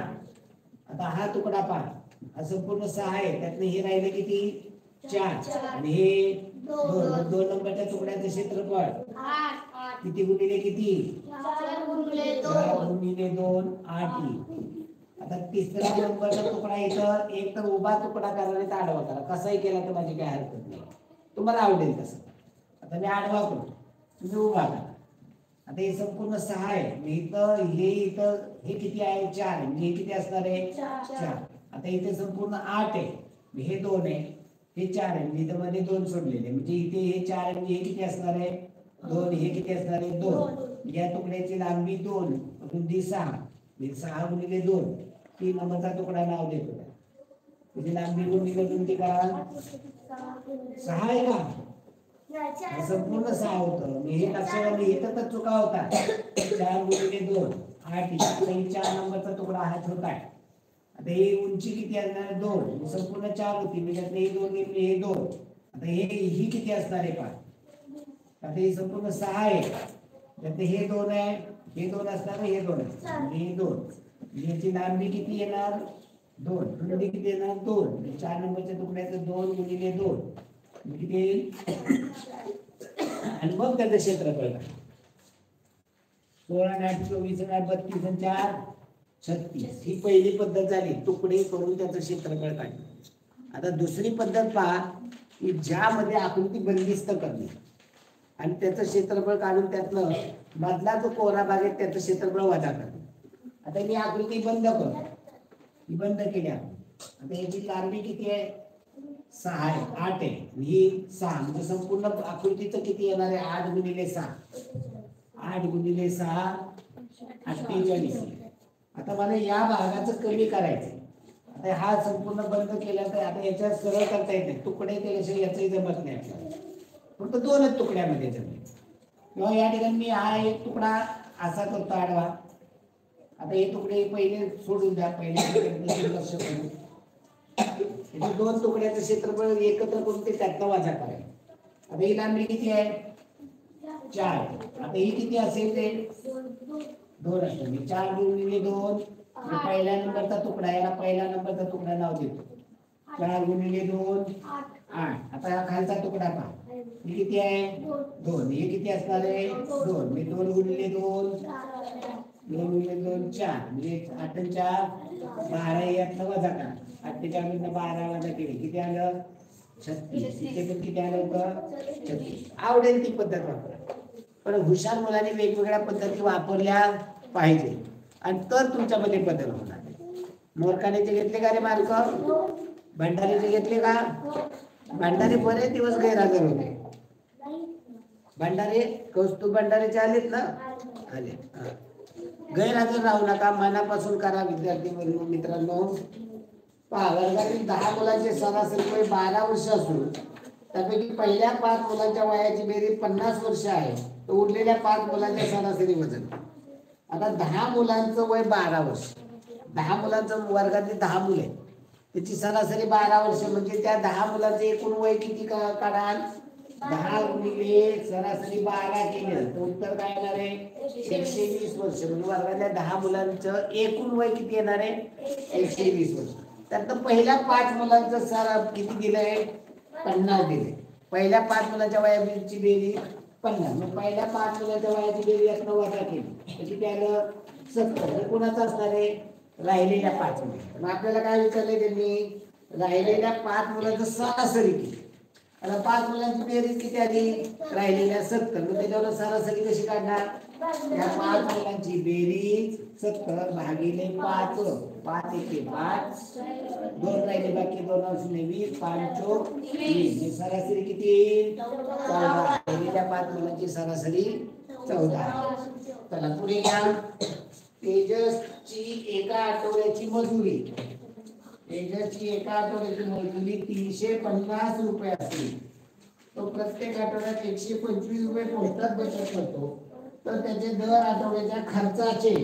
[SPEAKER 1] आता हा तुकडा पहा, हा संपूर्ण 6 आहे, त्यातले हे राहिलं किती 4 आणि हे 2 नंबरच्या तुकड्याचं क्षेत्रफळ किती गुणिले किती 4 गुणिले 2 8. आता तिसरा नंबरचा तुकडा इथं एक तर उभा तुकडा करा नाही तर आडवा करा. कसाही केला तर माझी काय हरकत नाही, तुम्हाला आवडेल तसं. आता मी आडवा करतो, तुम्ही उभा करा. आता हे संपूर्ण 6 आहे. इथं हे किती आहे 4. म्हणजे हे किती असणार आहे 4. आता इथे संपूर्ण 8 आहे, हे 2 आहे, हे 4 आहे. इथं मध्ये 2 सोडलेले म्हणजे इथे हे 4 आहे. म्हणजे हे किती असणार आहे 2. हे किती असणार आहे 2. या तुकड्याची लांबी 2, रुंदी 6. 6 गुणिले 2. 3 नंबरचा तुकडा नाव देतो. त्याची लांबी गुणिले रुंदी करा 6 आहे का संपूर्ण 6 होतं. हे लक्षात इथं तर चुका होता. 4 गुणिले 2 8. 4 नंबरचा तुकडा हा छोटा आहे. आता ही उंची किती असणार 2. संपूर्ण 4 होती म्हणजे हे 2 घेतले हे 2. आता ही किती असणार आहे पहा. आता हे संपूर्ण 6 आहे, त्यात हे 2 आहे, हे 2 असणार, हे 2 आहे, हे 2. याची लांबी किती येणार 2, रुंदी किती येणार 2. 4 नंबरच्या तुकड्याचं 2 गुणिले 2 किती येईल. आणि मग त्याचं क्षेत्रफळ 16 आणि 8 24 आणि 32 आणि 4 36. ही पहिली पद्धत झाली, तुकडे करून त्याचं क्षेत्रफळ काढणे. आता दुसरी पद्धत पहा की ज्यामध्ये आकृती बंदिस्त करणे आणि त्याचं क्षेत्रफळ काढून त्यातनं मधला जो कोरा भाग आहे त्याचं क्षेत्रफळ वजा करणे. आता मी आकृती बंद करतो, ही बंद केली आपण. आता याची लांबी किती आहे 6 आहे, 8 आहे, ही 6 म्हणजे संपूर्ण आकृतीचं किती येणार आहे 8 गुणिले 6. 8 गुणिले 6 48. आता मला या भागाचं कमी करायचं. आता हा संपूर्ण बंद केला तर आता याच्यात सरळ करता येते. तुकडे केल्याशिवाय याचंही जमत नाही आपल्याला. फक्त 2च तुकड्यामध्ये जमले. किंवा या ठिकाणी मी हा एक तुकडा असा करतो आडवा. आता हे तुकडे पहिले सोडून द्या, पहिले लक्ष करू. 2 तुकड्याचं क्षेत्रफळ एकत्र करून ते त्यातनं वजा करायचं. आता ही लांबी किती आहे 4. आता ही किती असेल ते 2 असेल. 4 गुणिले 2 पहिल्या नंबरचा तुकडा, याला पहिला नंबरचा तुकडा नाव देतो. 4 गुणिले 2 8. आता हा खालचा तुकडा पहा, हे किती आहे 2. हे किती असणार आहे 2. 2 गुणिले 2 2 गुणिले 2 4. म्हणजे 8 आणि 4 12. यातनं वजा करा. 48 मधनं 12 वजा केली किती आलं 36. इथे पण किती आलं होतं 36. आवडेल ती पद्धत वापरा, पण हुशार मुलांनी वेगवेगळ्या पद्धती वापरल्या पाहिजे आणि तर तुमच्यामध्ये बदल होणार. मोरकाने ते घेतले का रे मार्क भंडारीचे घेतले का? भंडारी बरेच दिवस गैरहजर होते. भंडारी कौस्तुभ भंडारीचे आलेत ना? आले. गैरहजर राहू नका, मनापासून करा विद्यार्थी मित्रांनो. पहा, वर्गातील 10 मुलांचे सरासरी वय 12 वर्ष असून त्यापैकी पहिल्या 5 मुलांच्या वयाची बेरीज 50 वर्ष आहे, तर उरलेल्या 5 मुलांच्या सरासरी वजन. आता 10 मुलांचं वय 12 वर्ष, 10 मुलांचं वर्गातली 10 मुले, त्याची सरासरी 12 वर्ष, म्हणजे त्या 10 मुलांचं एकूण वय किती काढाल? 10 गुणिले सरासरी 12 केले तर उत्तर काय येणार आहे? 120 वर्ष. म्हणजे वर्गातल्या 10 मुलांचं एकूण वय किती येणार आहे? 120 वर्ष. त्यात पहिल्या 5 मुलांचं सर किती दिलंय? 50 दिले. पहिल्या 5 मुलांच्या वयाची बेरीज 50. मग पहिल्या 5 मुलांच्या वयाची बेरीज 1 वजा केली तर किती आलं? 70. हे कोणाचं असणार आहे? राहिलेल्या 5 मुलं. मग आपल्याला काय विचारलंय त्यांनी? राहिलेल्या 5 मुलांचं सरासरी किती? आता 5 मुलांची बेरीज किती आली? राहिलेल्या 70. मग त्याच्यावर सरासरी कशी काढणार? या 5 मुलांची बेरीज 70 भागिले 5. 5 एके 5, 2 राहिले बाकी 2 0 20, 5 चोक 20. सरासरी किती येईल? 14. राहिलेल्या 5 मुलांची सरासरी 14. चला पुढे घ्या. तेजसची एका आठवड्याची मजुरी, तेजसची एका आठवड्याची मजुरी 350 रुपये असते. तो प्रत्येक आठवड्यात 125 रुपये पोस्टात बचत करतो, तर त्याचे दर आठवड्याच्या खर्चाचे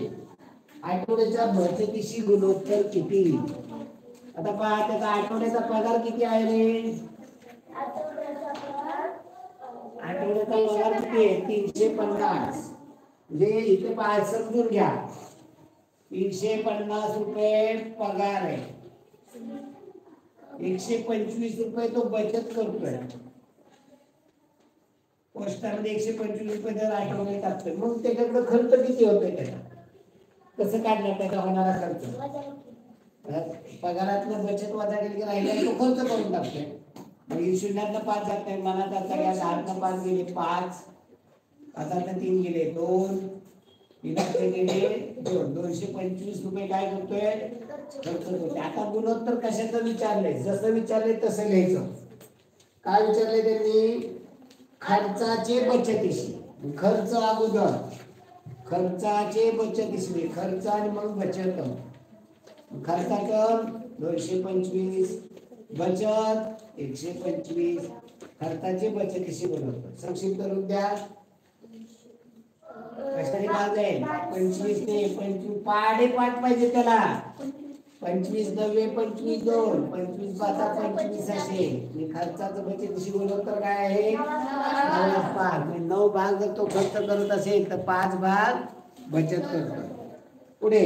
[SPEAKER 1] आठवड्याच्या बचतीशी गुणोत्तर किती? आता पहा, त्याचा आठवड्याचा पगार किती आहे रे? आठवड्याचा पगार किती आहे? 350. म्हणजे इथे पहा, समजून घ्या, 350 रुपये पगार आहे, 125 रुपये तो बचत करतोय पोस्टामध्ये, 125 रुपये दर आठवड्यात टाकतोय. मग त्याच्याकडे खर्च किती होतोय? त्याचा कसं काढणार? त्याचा होणारा खर्च पगारातनं बचत वजा केली की राहिला तो खर्च करून टाकतोय. मग शून्यातनं 5 जात आहे, मनात आता घ्या, 10तनं 5 गेले 5, 5तनं 3 गेले 2, 3तनं गेले 2, 225 रुपये काय करतोय? खर्च करतोय. आता गुणोत्तर कशाचं विचारलंय? जसं विचारलंय तसं लिहायचं. काय विचारलंय त्यांनी? खर्चाचे बचतीशी. खर्च अगोदर, खर्चाचे बचतीशी, खर्च आणि मग बचत. खर्चाचं 225, बचत 125, खर्चाचे बचतीशी बनवतो. संक्षिप्त रूप द्या. कशाने पाच आहे? 25 ते 25 पाडे 5 पाहिजे त्याला. 25 9 25 2, 25 5 25 असे. खर्चाचं बचतीशी गुणोत्तर काय आहे? 9 9 भाग जर तो खर्च करत असेल तर 5 भाग बचत करतो. पुढे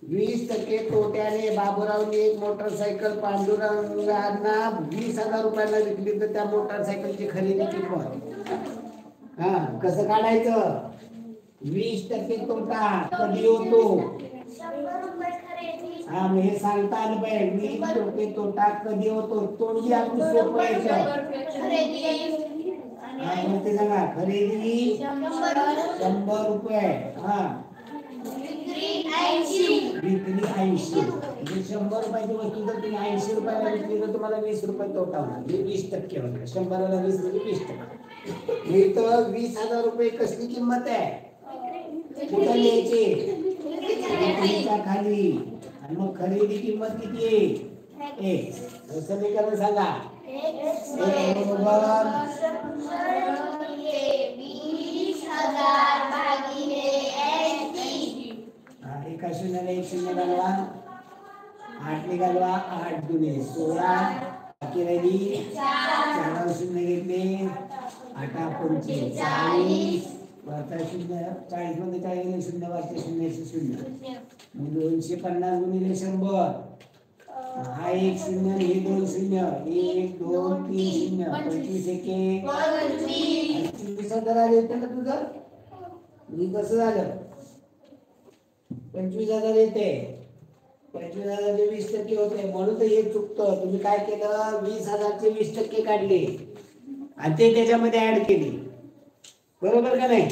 [SPEAKER 1] 20% तोट्याने बाबूरावने एक मोटरसायकल पांडुरंगांना 20,000 रुपयाला विकली, तर त्या मोटरसायकलची खरेदी किंमत कसं काढायचं? 20% तोटा कधी होतो? मग हे सांगता आलं पाहिजे. 20% तोटा कधी होतो? तोंडी आपण सोपं मग ते सांगा. खरेदी 100 रुपये, विक्री 80. म्हणजे 100 रुपयाची वस्तू जर तुम्ही 80 रुपयाला विकली तर तुम्हाला 20 रुपये तोटा होणार. 20% होणार. 100ला 20 म्हणजे 20%. इथं 20,000 रुपये कसली किंमत आहे? कुठं लिहायची? विक्रीच्या खाली. आणि मग खरेदी किंमत किती आहे? 1. समीकरण सांगा. एका शून्याला 1 शून्य घालवा, 8 निघालवा, 8 दुने 16, बाकी राहिली 4 शून्य घेतले, 8 पंचे 40, वरचा शून्य 40 मध्ये 40 शून्य, वरचे 0 250 गुणिले 100. हा 1 शून्य, हे 2 शून्य, 1 2 3 शून्य, 25 एके 25,000 आले ना तुझं. मी कसं झालं? 25,000 येते. 25,000 चे 20% होते, म्हणून तर हे चुकतं. तुम्ही काय केलं? 20,000 चे 20% काढले आणि ते त्याच्यामध्ये ऍड केली. बरोबर का नाही?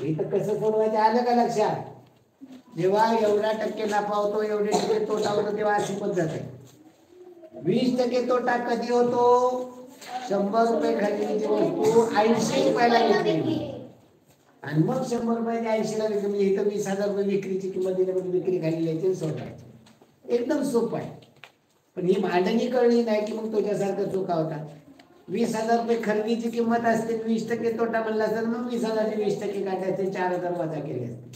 [SPEAKER 1] इथं कसं सोडवायचं आलं का लक्षात? जेव्हा एवढा टक्के नफा होतो, एवढे टक्के तोटा होतो, तेव्हा अशी पद्धत आहे. 20% तोटा कधी होतो? 100 रुपये खरेदीची वस्तू 80 रुपयाला विकली आणि मग 100 रुपयाची 80ला विकली म्हणजे इथं 20,000 रुपये विक्रीची किंमत दिल्यामध्ये विक्री खाली यायची सोडायची. एकदम सोपं आहे. पण ही भांडणी कळली नाही की मग तुझ्यासारखं चुका होता. 20,000 रुपये खरेदीची किंमत असते, 20% तोटा म्हणला तर मग 20,000चे 20% काढायचे, 4,000 वजा केले असते.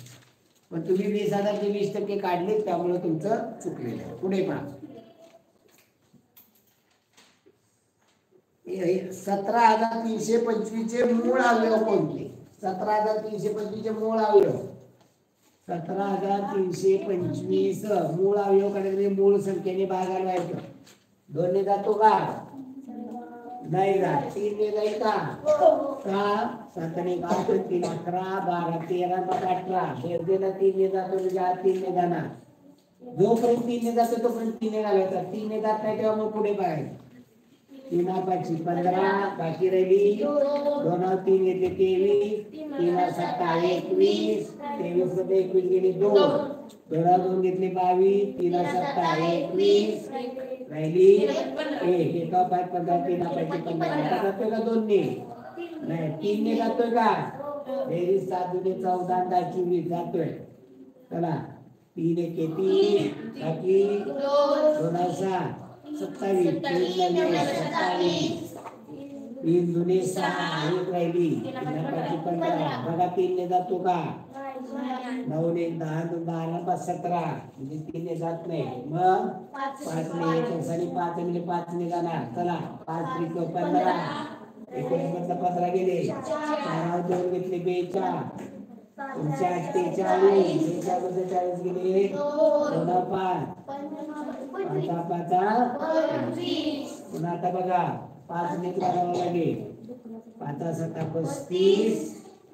[SPEAKER 1] पण तुम्ही 20,000चे 20% काढले, त्यामुळे तुमचं चुकलेलं आहे. पुढे पहा. 17,325 चे मूळ अवयव कोणते? 17,325 चे मूळ अवयव. 17,325 मूळ अवयव काढायचे, मूळ संख्येने भागाला व्हायचं. 2 ने जातो का? नाही जात. 3 ने जाईल का? 7 ने 8, 3 11, 12 13 18. बेरजेला 3 ने जातो म्हणजे 3 ने जाणार. जोपर्यंत 3 ने जातो तोपर्यंत 3 ने घालायचा. 3 ने जात नाही तेव्हा मग पुढे बघायचं. 3 5 15, बाकी राहिली 2 3 येते 23, 3 7 21, 23 मध्ये 21 गेली 2, 2 घेतले 22, 3 7 21 राहिली 1, 1 5 15, 3 5 15. आता जातोय का 2 ने? नाही. 3 ने जातोय का? 23 7 2 14 24 जातोय. चला 3 1 3, बाकी 2 7 27, 3 27, 3 2 6, 1 राहिली 3 5 15. बघा 3 ने जातो का? 9 ने 10, 12 5 17 म्हणजे 3 ने जात नाही. मग 5 ने 1 आणि 5 म्हणजे 5 ने जाणार. चला 5 3 15, 19 मधलं 15 गेले, 4 2 घेतले 42, 40 43, 40 गेले 2 5, पुन्हा आता बघा 5 ने करावं लागेल. 5 7 35,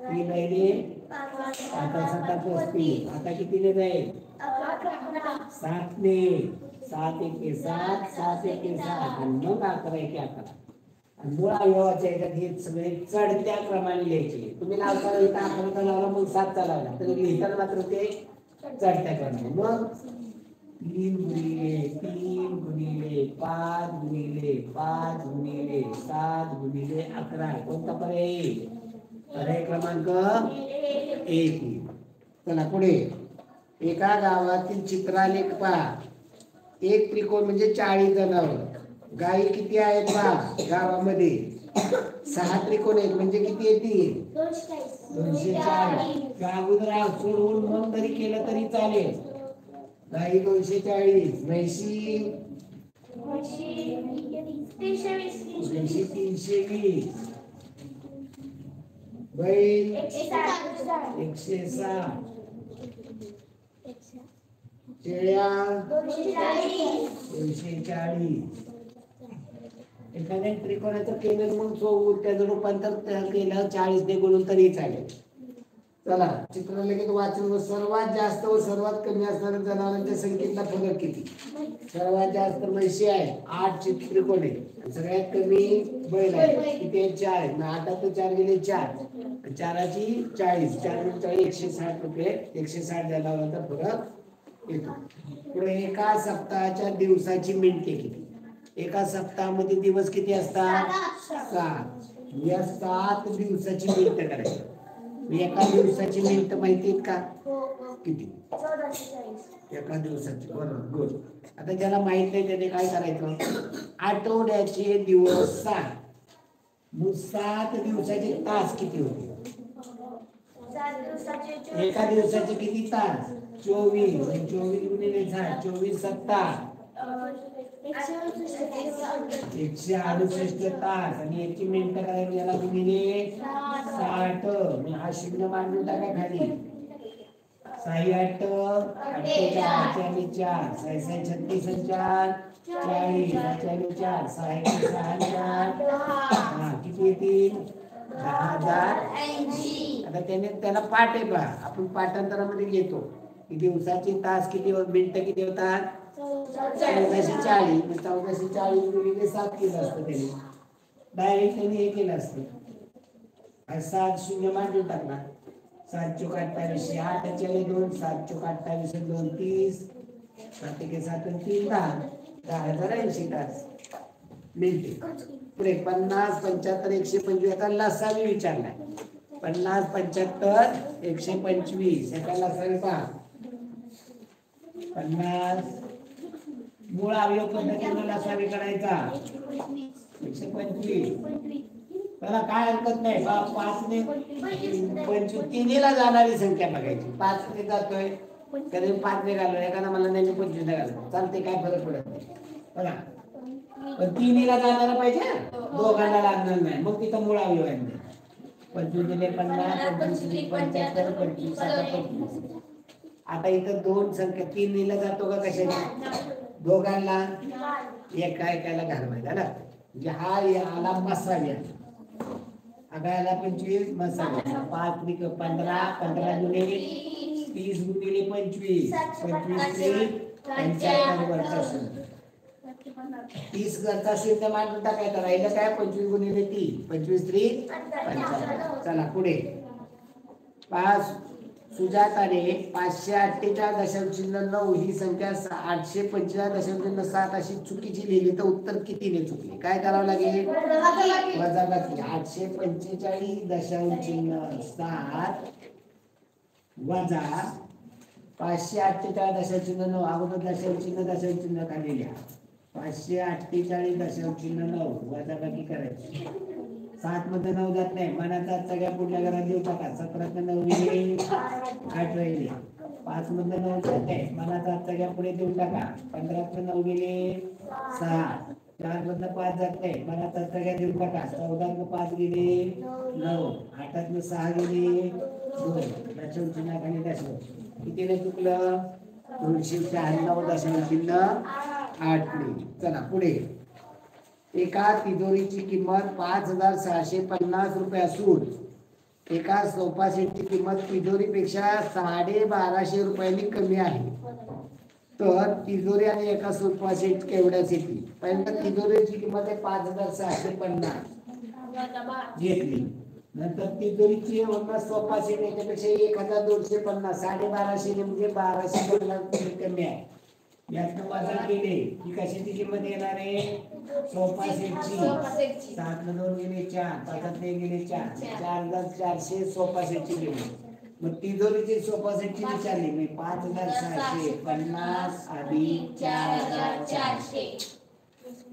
[SPEAKER 1] 3 राहिले 5 7 35. आता किती ने जाईल? 7 ने. 7 1 7, 7 1 7 आणि मग 11 1 11. आणि मूळ अवयवाच्या ह्याच्यात हे सगळे चढत्या क्रमाने लिहायचे. तुम्ही लावताना इथं 11चा लावला मग 7चा लावला तरी लिहिताना मात्र ते चढत्या क्रमाने. मग 3 गुणिले 3 गुणिले 5 गुणिले 5 गुणिले 7 गुणिले 11. कोणता पर्याय येईल? पर्याय क्रमांक 1. चला पुढे. एका गावातील चित्रालेख पहा. एक त्रिकोण म्हणजे 40 जनावर. गायी किती आहेत पहा गावामध्ये? 6 त्रिकोण आहेत म्हणजे किती येतील? 240. अगोदर सोडवून मग तरी केलं तरी चालेल. गाई 240, म्हैशी 320, बैल 160, शेळ्या 240. एखाद्या त्रिकोणाचं केलं मग त्याचं रूपांतर केलं 40 ने गुणून तरी चालेल. चला चित्रलेखित वाचन. व सर्वात जास्त व सर्वात कमी असणाऱ्या जनावरांच्या संख्येतला फरक किती? सर्वात जास्त म्हशी आहे, 8 त्रिकोण आहे. सगळ्यात कमी बैल आहे, किती आहे? 4 आहे. 8 तर 4 गेले 4, 4ची 40, 4 160 रुपये. 160 जनावरांचा फरक येतो. पुढे एका सप्ताहाच्या दिवसाची मिनिटे किती? एका सप्ताहामध्ये दिवस किती असतात? 7. या 7 दिवसाची मिनिटं करायची. एका दिवसाची मिनिट माहिती आहेत का? किती? एका दिवसाची. बरोबर, गुड. आता ज्याला माहित नाही त्याने काय करायचं? आठवड्याचे दिवस 7. मग 7 दिवसाचे तास किती होते? एका दिवसाचे किती तास? 24. 24 गुणिले 7, 24 7 168 तास. आणि याची मिनिटं करायला याला गुणिले 60. हा शून्य मांडून टाका खाली. 6 8 48 आणि 4 6 6 36 आणि 4 40 40 4 6 6 किती येतील? 10,080. आता त्याला पाठ आहे पहा. आपण पाठांतरामध्ये घेतो की दिवसाचे तास किती, मिनिटं किती होतात? 1440. 1440 गुणिले 7 केलं असतं त्याने. डायरेक्ट त्याने हे केलं असतं. 7 शून्य मांडून टाकला. 7 चोक 28, 8 चले 2, 7 चोक 28 2 30, 7 1 7 3 10. 10,080 तास मिनिटे. पुढे 50, 75, 125 आता लसावी विचारलाय. 50, 75, 125 याचा लसावी पहा. 50 मूळ अवयव पद्धतीने लसावी करायचा 125. त्याला काय हरकत नाही. 5 ने 25 तिन्हीला जाणारी संख्या बघायची. 5 ने जातोय कधी 5 ने घालून एखादा मला नाही 25 ने घालून चालते, काय फरक पडत नाही बघा. पण तिन्हीला जाणारा पाहिजे, दोघांना लागणार नाही. मग तिथं मुळा अवयव आहे. 25 दिले 50, 25 75, 25 25. आता इथं दोन संख्या तिन्हीला जातो का कशाने? दोघांना एका एकाला घालवायचा ना. म्हणजे हा आला मसाला, हा याला 25 मसाला. 5 × 15, 15 गुणिले 30 गुणिले 25, 25 75 वरचा 30 घरचा शून्य मांडून टाकायचा. राहिलं काय? 25 गुणिले 3, 25 3 75. चला पुढे. 5 सुजाताने 548.9 ही संख्या 845.7 अशी चुकीची लिहिली तर उत्तर कितीने चुकले? काय करावं लागेल? वजाबाकी. 845.7 वजा 548.9. अगोदर दशांश चिन्ह खाली लिहा. 548.9 वजाबाकी करायची. 7 मध्ये 9 जात नाही. मनाचा सगळ्या पुढल्या घरात देऊ टाका. 17 9 गेले 8 राहिले. 5 मध्ये 9 जात नाही. मनाचा सगळ्या पुढे देऊ टाका. 15 9 गेले 6. 4 मधनं 5 जात नाही. मनाचा सगळ्या देऊ टाका. 14 5 गेले 9. 8 6 गेले 2. दशांश चिन्हाखाली दशांश. कितीने चुकलं? 296.8. चला पुढे. एका तिजोरीची किंमत 5,650 रुपये असून एका सोफा सेटची किंमत तिजोरीपेक्षा 1250 रुपयांनी कमी आहे, तर तिजोरी आणि एका सोफा सेट केवढ्याच येतील? पहिल्यांदा तिजोरीची किंमत आहे 5,650 घेतली. नंतर तिजोरीची सोफा सेट याच्यापेक्षा 1,250, 1250 म्हणजे 1250 कमी आहे. यातनं वजा केले की कशाची किंमत येणार आहे? सोफा सेटची. 7 न 2 गेले 4, 5 ने गेले 4, 4,400 सोफा सेटची किंमत. मग तिजोरीची सोफा सेटची विचारली मी 5,650 अधिक 4,400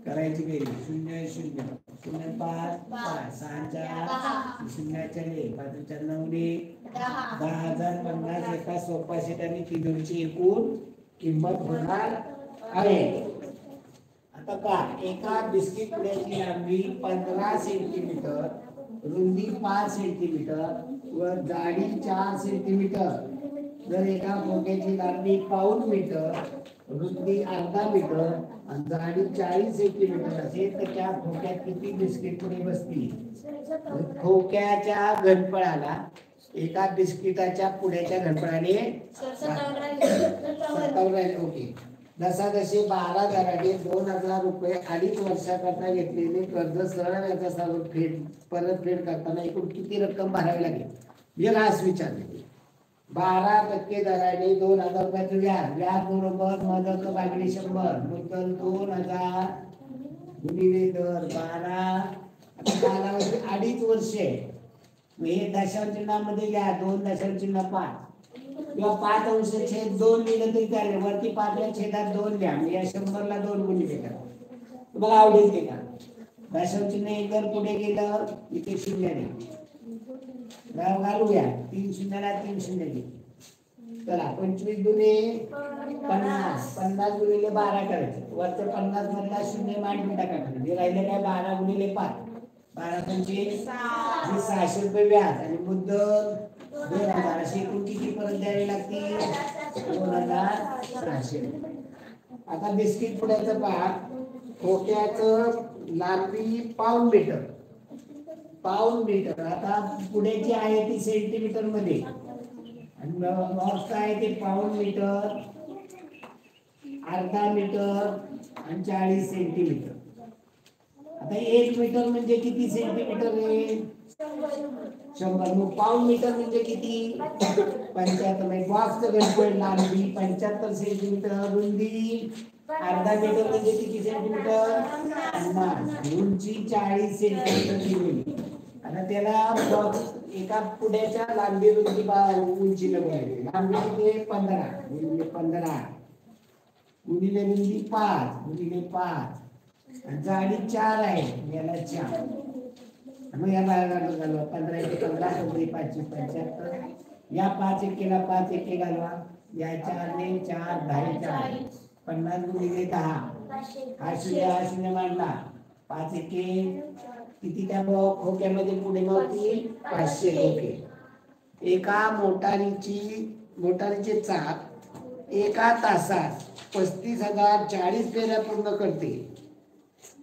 [SPEAKER 1] करायची गेली. 0 0 0 5 5 6 4 0 4 5 4 9 10,050 एका सोफा सेट आणि तिजोरीची एकूण किंमत होणार आहे. आता का एका बिस्किट पुड्याची लांबी 15 सेंटीमीटर, रुंदी 5 सेंटीमीटर व जाडी 4 सेंटीमीटर. जर एका खोक्याची लांबी पाऊण मीटर, रुंदी अर्धा मीटर आणि जाडी 40 सेंटीमीटर असेल तर त्या खोक्यात किती बिस्किट पुडे बसतील? खोक्याच्या घनफळाला एका बिस्किटाच्या पुड्याच्या घनफळाने 57 राहिले. ओके. जसा जसे 12 दराने 2,000 रुपये 2.5 वर्षाकरता घेतलेले कर्ज सरळ व्याजासह परतफेड करताना एकूण किती रक्कम भरावी लागेल? हे लास्ट विचारले. 12% दराने 2,000 रुपयाचं व्याज. व्याज बरोबर मदत भागिले 100. मुद्दल 2,000 गुणिले दर 12. आता कालावधी 2.5 वर्षे. हे दशांश चिन्हामध्ये घ्या. 2 दशांश चिन्ह 5 किंवा 5 अंश छेद 2 लिहिलं तरी चालेल. वरती 5 ला छेदात 2 द्या. या 100 ला 2 गुणिले करा. तुम्हाला आवडेल ते का? दशांश चिन्ह एक जर पुढे गेलं इथे 0 द्या. गाव घालूया. 3 शून्याला 3 शून्य दे. चला 25 दुने 50. 50 गुणिले 12 करायचं. वरच्या 50 मधला 0 मांडून टाका. म्हणजे राहिले काय? 12 गुणिले 5. 12 पंचे 600 रुपये व्याज आणि मुद्दल 2,000. अशी एकूण किती परत द्यावी लागतील? 2,600. आता बिस्किट पुड्याचं पहा. खोक्याचं लांबी पाऊण मीटर. पाऊण मीटर. आता पुढे जी आहे ती सेंटीमीटर मध्ये आणि बॉक्स आहे ते पाऊण मीटर, अर्धा मीटर आणि 40 सेंटीमीटर. आता 1 मीटर म्हणजे किती सेंटीमीटर आहे? 100. मग पाऊण मीटर म्हणजे किती? 75. बॉक्सचं घनफळ लांबी 75 सेंटीमीटर, रुंदी अर्धा मीटर म्हणजे किती सेंटीमीटर? 50. उंची 40 सेंटीमीटर दिली. आता त्याला एका पुढ्याच्या लांबी उंची लागली. लांबी किती आहे? 15 गुणिले 15 गुणिले रुंदी 5 गुणिले 5 आणि जाडी 4 आहे. याला 4 मग या बाहेर 15 × 15 15 5 75. या 5 एकेला 5 एके घालवा. या 4 ने 4 10 4 50 गुणिले 10 हा शून्य मांडला. 5 एके किती त्या खोक्यामध्ये पुढे मावतील? 500 खोके. एका मोटारीचे चाक एका तासात 35,040 फेऱ्या पूर्ण करते.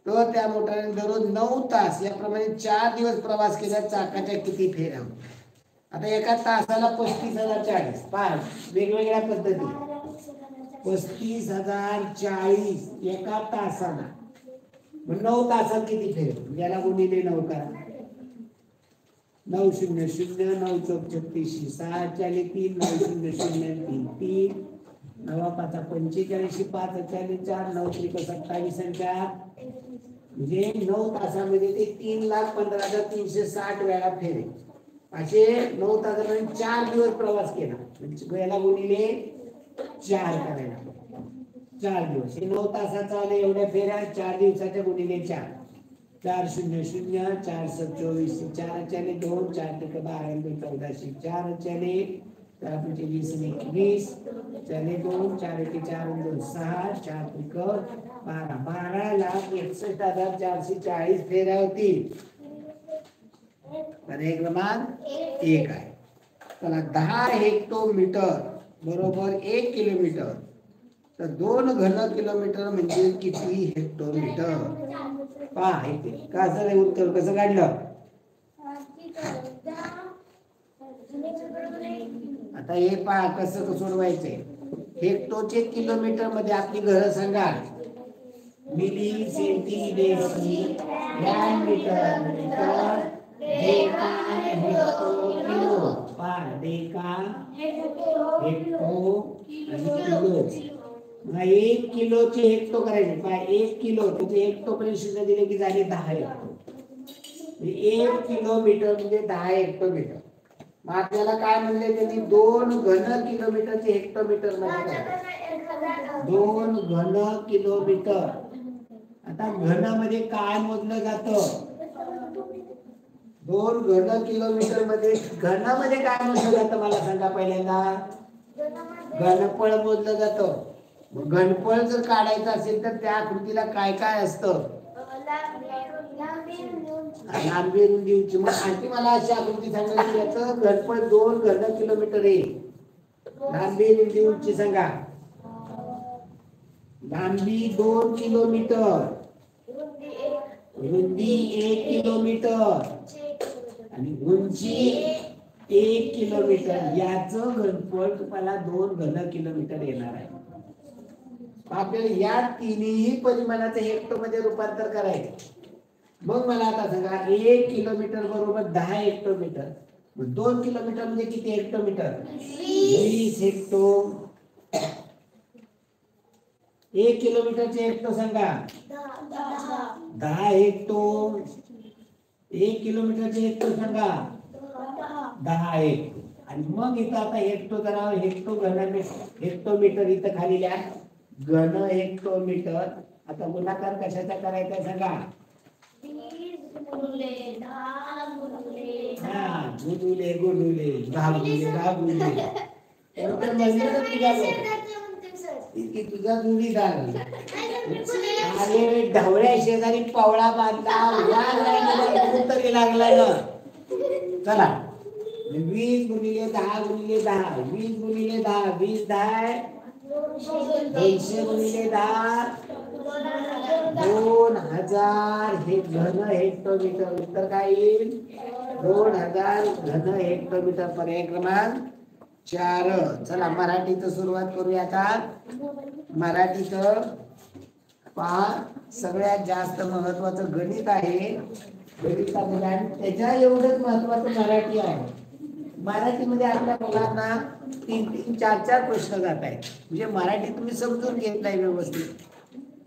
[SPEAKER 1] तर त्या मोटारीने दररोज 9 तास याप्रमाणे 4 दिवस प्रवास केल्या चाकाच्या किती फेऱ्या? आता एका तासाला 35,040 5 वेगवेगळ्या पद्धती. 35,040 एका तासाला. 9 तासात किती फेर? याला गुणिले 9 करा. 9 0 0 9 चौक 36 6 चाले 3 9 0 0 3 3 9 5 45 5 चाले 4 9 त्रिक 27 आणि 4 म्हणजे 9 तासामध्ये ते 3,15,360 वेळा फेरे. असे 9 तासामध्ये 4 दिवस प्रवास केला. म्हणजे याला गुणिले 4 करायला. 4 दिवस हे 9 तासाचा आले एवढ्या फेऱ्या 4 दिवसाच्या गुणिले 4 4 0 0 4 7 24 4 चाले 2 4 त्रिक 12 2 14 4 चाले 4 पंचे 20 21 चाले 2 4 एके 4 2 6 4 त्रिक 12 12,61,440 फेऱ्या होतील. पर्याय क्रमांक 1 आहे. चला 10 हेक्टोमीटर बरोबर 1 किलोमीटर. तर 2 घन किलोमीटर म्हणजे किती हेक्टोमीटर? पहा इथे कसं रे उत्तर कसं काढलं? आता हे पहा कसं सोडवायचंय. हेक्टोचे किलोमीटर मध्ये आपली घरं सांगा. Milli centi deci gram metre metre deca hecto kilo. पहा डेका हेक्टो आणि किलो. 1 किलोचे हेक्टो करायचे. पहा 1 किलो म्हणजे हेक्टो पर्यंत शून्य दिले की झाले 10 हेक्टो. 1 किलोमीटर म्हणजे 10 हेक्टोमीटर. मग आपल्याला काय म्हणले त्यांनी? 2 घन किलोमीटरचे हेक्टोमीटर मध्ये काय? 2 घन किलोमीटर. आता घन मध्ये काय मोजलं जातं? 2 घन किलोमीटर मध्ये घन मध्ये काय मोजलं जातं मला सांगा पहिल्यांदा? घनफळ मोजलं जातं. घनफळ जर काढायचं असेल तर त्या आकृतीला काय काय असतं? लांबी रुंदी उंची. मग आणखी मला अशी आकृती सांगायची याचं घनफळ 2 घन किलोमीटर आहे. लांबी रुंदी उंची सांगा. लांबी 2 किलोमीटर रुंदी 1 किलोमीटर आणि उंची 1 किलोमीटर. याचं घनफळ तुम्हाला 2 घन किलोमीटर येणार आहे. आपल्याला या तिन्ही परिमाणाचं हेक्टो मध्ये रूपांतर करायचं. मग मला आता सांगा 1 किलोमीटर बरोबर 10 हेक्टोमीटर. 2 किलोमीटर म्हणजे किती हेक्टोमीटर? 20 हेक्टो. 1 किलोमीटरचे हेक्टो सांगा. 10 हेक्टो. 1 किलोमीटरचे हेक्टो सांगा. 10 हेक्टो. आणि मग इथं आता हेक्टो करावं. हेक्टो घन हेक्टोमीटर इथं खाली लिहा. घन हेक्टोमीटर. आता गुणाकार कशाचा करायचा सांगा?
[SPEAKER 2] 20 गुणिले 10 गुणिले
[SPEAKER 1] 10 गुणिले गुणिले 10 गुणिले 10 गुणिले. तर म्हणजे तुझा जोडीदार अरे ढवळ्या शेजारी पवळा बांधला तरी लागलाय ना. चला 20 गुणिले 10 गुणिले 10 20 गुणिले 10 20 10 200 गुणिले 10 2000 हे घन हेक्टोमीटर. उत्तर काय येईल? 2000 घन हेक्टोमीटर. पर्याय क्रमांक 4. चला मराठीचं सुरुवात करूया आता. मराठीचं पहा सगळ्यात जास्त महत्वाचं गणित आहे. गणितामध्ये त्याच्या एवढंच महत्वाचं मराठी आहे. मराठीमध्ये आपल्या मुलांना 3-3, 4-4 प्रश्न जात आहेत. म्हणजे मराठी तुम्ही समजून घेतलाय व्यवस्थित,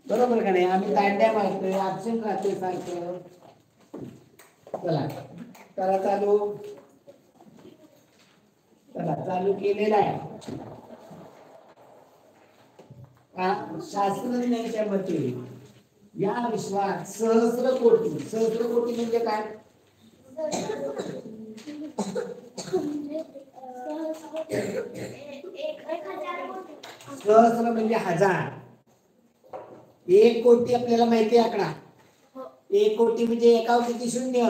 [SPEAKER 1] बरोबर का नाही? आम्ही दांड्या मारतोय, ऍबसेंट राहतोय सारखं. चला चला चालू केलेला आहे. शास्त्रज्ञांच्या मते या विश्वात सहस्र कोटी म्हणजे काय? सहस्र म्हणजे हजार. 1 कोटी आपल्याला माहिती आहे आकडा. 1 कोटी म्हणजे एकावर किती शून्य?